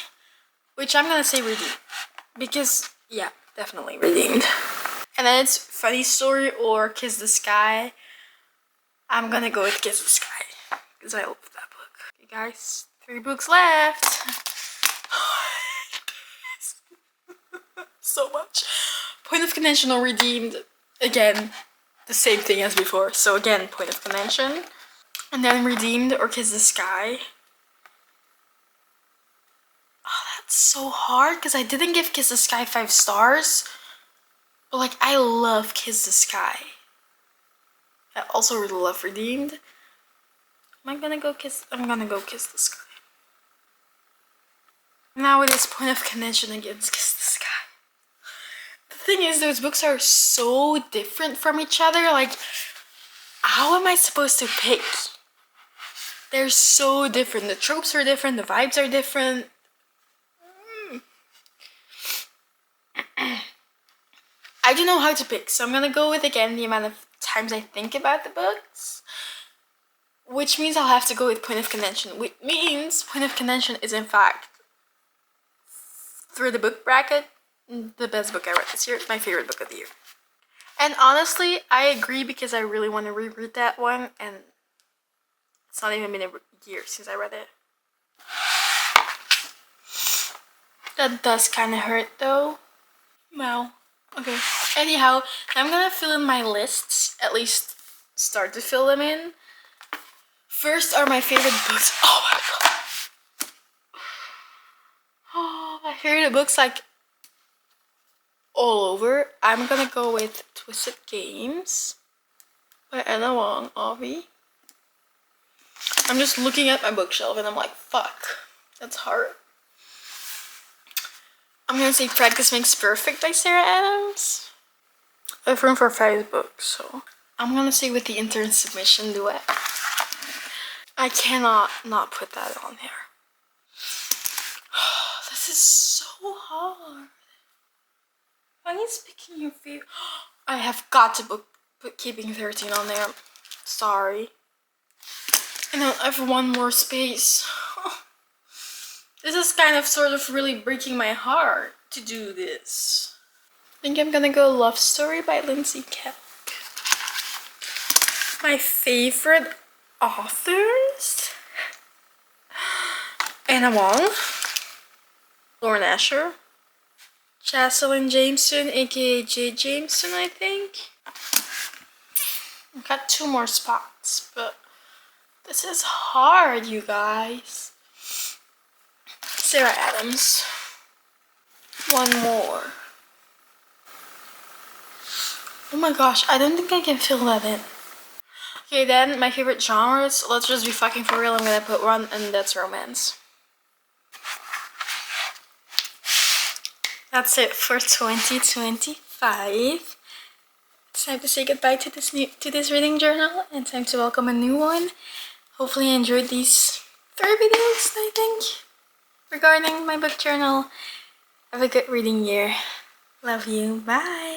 which I'm gonna say Redeemed. Because, yeah, definitely Redeemed. And then it's Funny Story or Kiss the Sky. I'm gonna go with Kiss the Sky, because I love that book. Okay guys, 3 books left. So much. Point of Contention or Redeemed. Again, the same thing as before. So again, Point of Contention. And then Redeemed or Kiss the Sky. Oh, that's so hard because I didn't give Kiss the Sky 5 stars. But like, I love Kiss the Sky. I also really love Redeemed. I'm gonna go Kiss the Sky. Now it is Point of Contention against Kiss the Sky. The thing is, those books are so different from each other. Like, how am I supposed to pick? They're so different. The tropes are different. The vibes are different. I don't know how to pick, so I'm gonna go with, again, the amount of times I think about the books. Which means I'll have to go with Point of Contention. Which means Point of Contention is, in fact, for the book bracket, the best book I read this year, my favorite book of the year. And honestly, I agree because I really want to reread that one, and it's not even been a year since I read it. That does kind of hurt though. Wow. Okay. Anyhow, I'm gonna fill in my lists, at least start to fill them in. First are my favorite books. Oh my god. Oh, my favorite books, like, all over. I'm gonna go with Twisted Games by Anna Wong, Avi. I'm just looking at my bookshelf and I'm like, fuck, that's hard. I'm gonna say Practice Makes Perfect by Sarah Adams. I have room for 5 books, so I'm gonna say With the Intern Submission Duet. I cannot not put that on here. This is so hard. Why is picking your favorite? I have got to put Keeping 13 on there. Sorry. And I have one more space. This is kind of sort of really breaking my heart to do this. I think I'm gonna go Love Story by Lindsay Kelk. My favorite authors? Anna Wong, Lauren Asher, Jocelyn Jameson, aka J. Jameson, I think. I've got 2 more spots, but this is hard, you guys. Sarah Adams. 1 more. Oh my gosh, I don't think I can fill that in. Okay, then my favorite genres. Let's just be fucking for real. I'm gonna put 1, and that's romance. That's it for 2025. It's time to say goodbye to this reading journal, and time to welcome a new one. Hopefully you enjoyed these 3 videos, I think, regarding my book journal. Have a good reading year. Love you. Bye.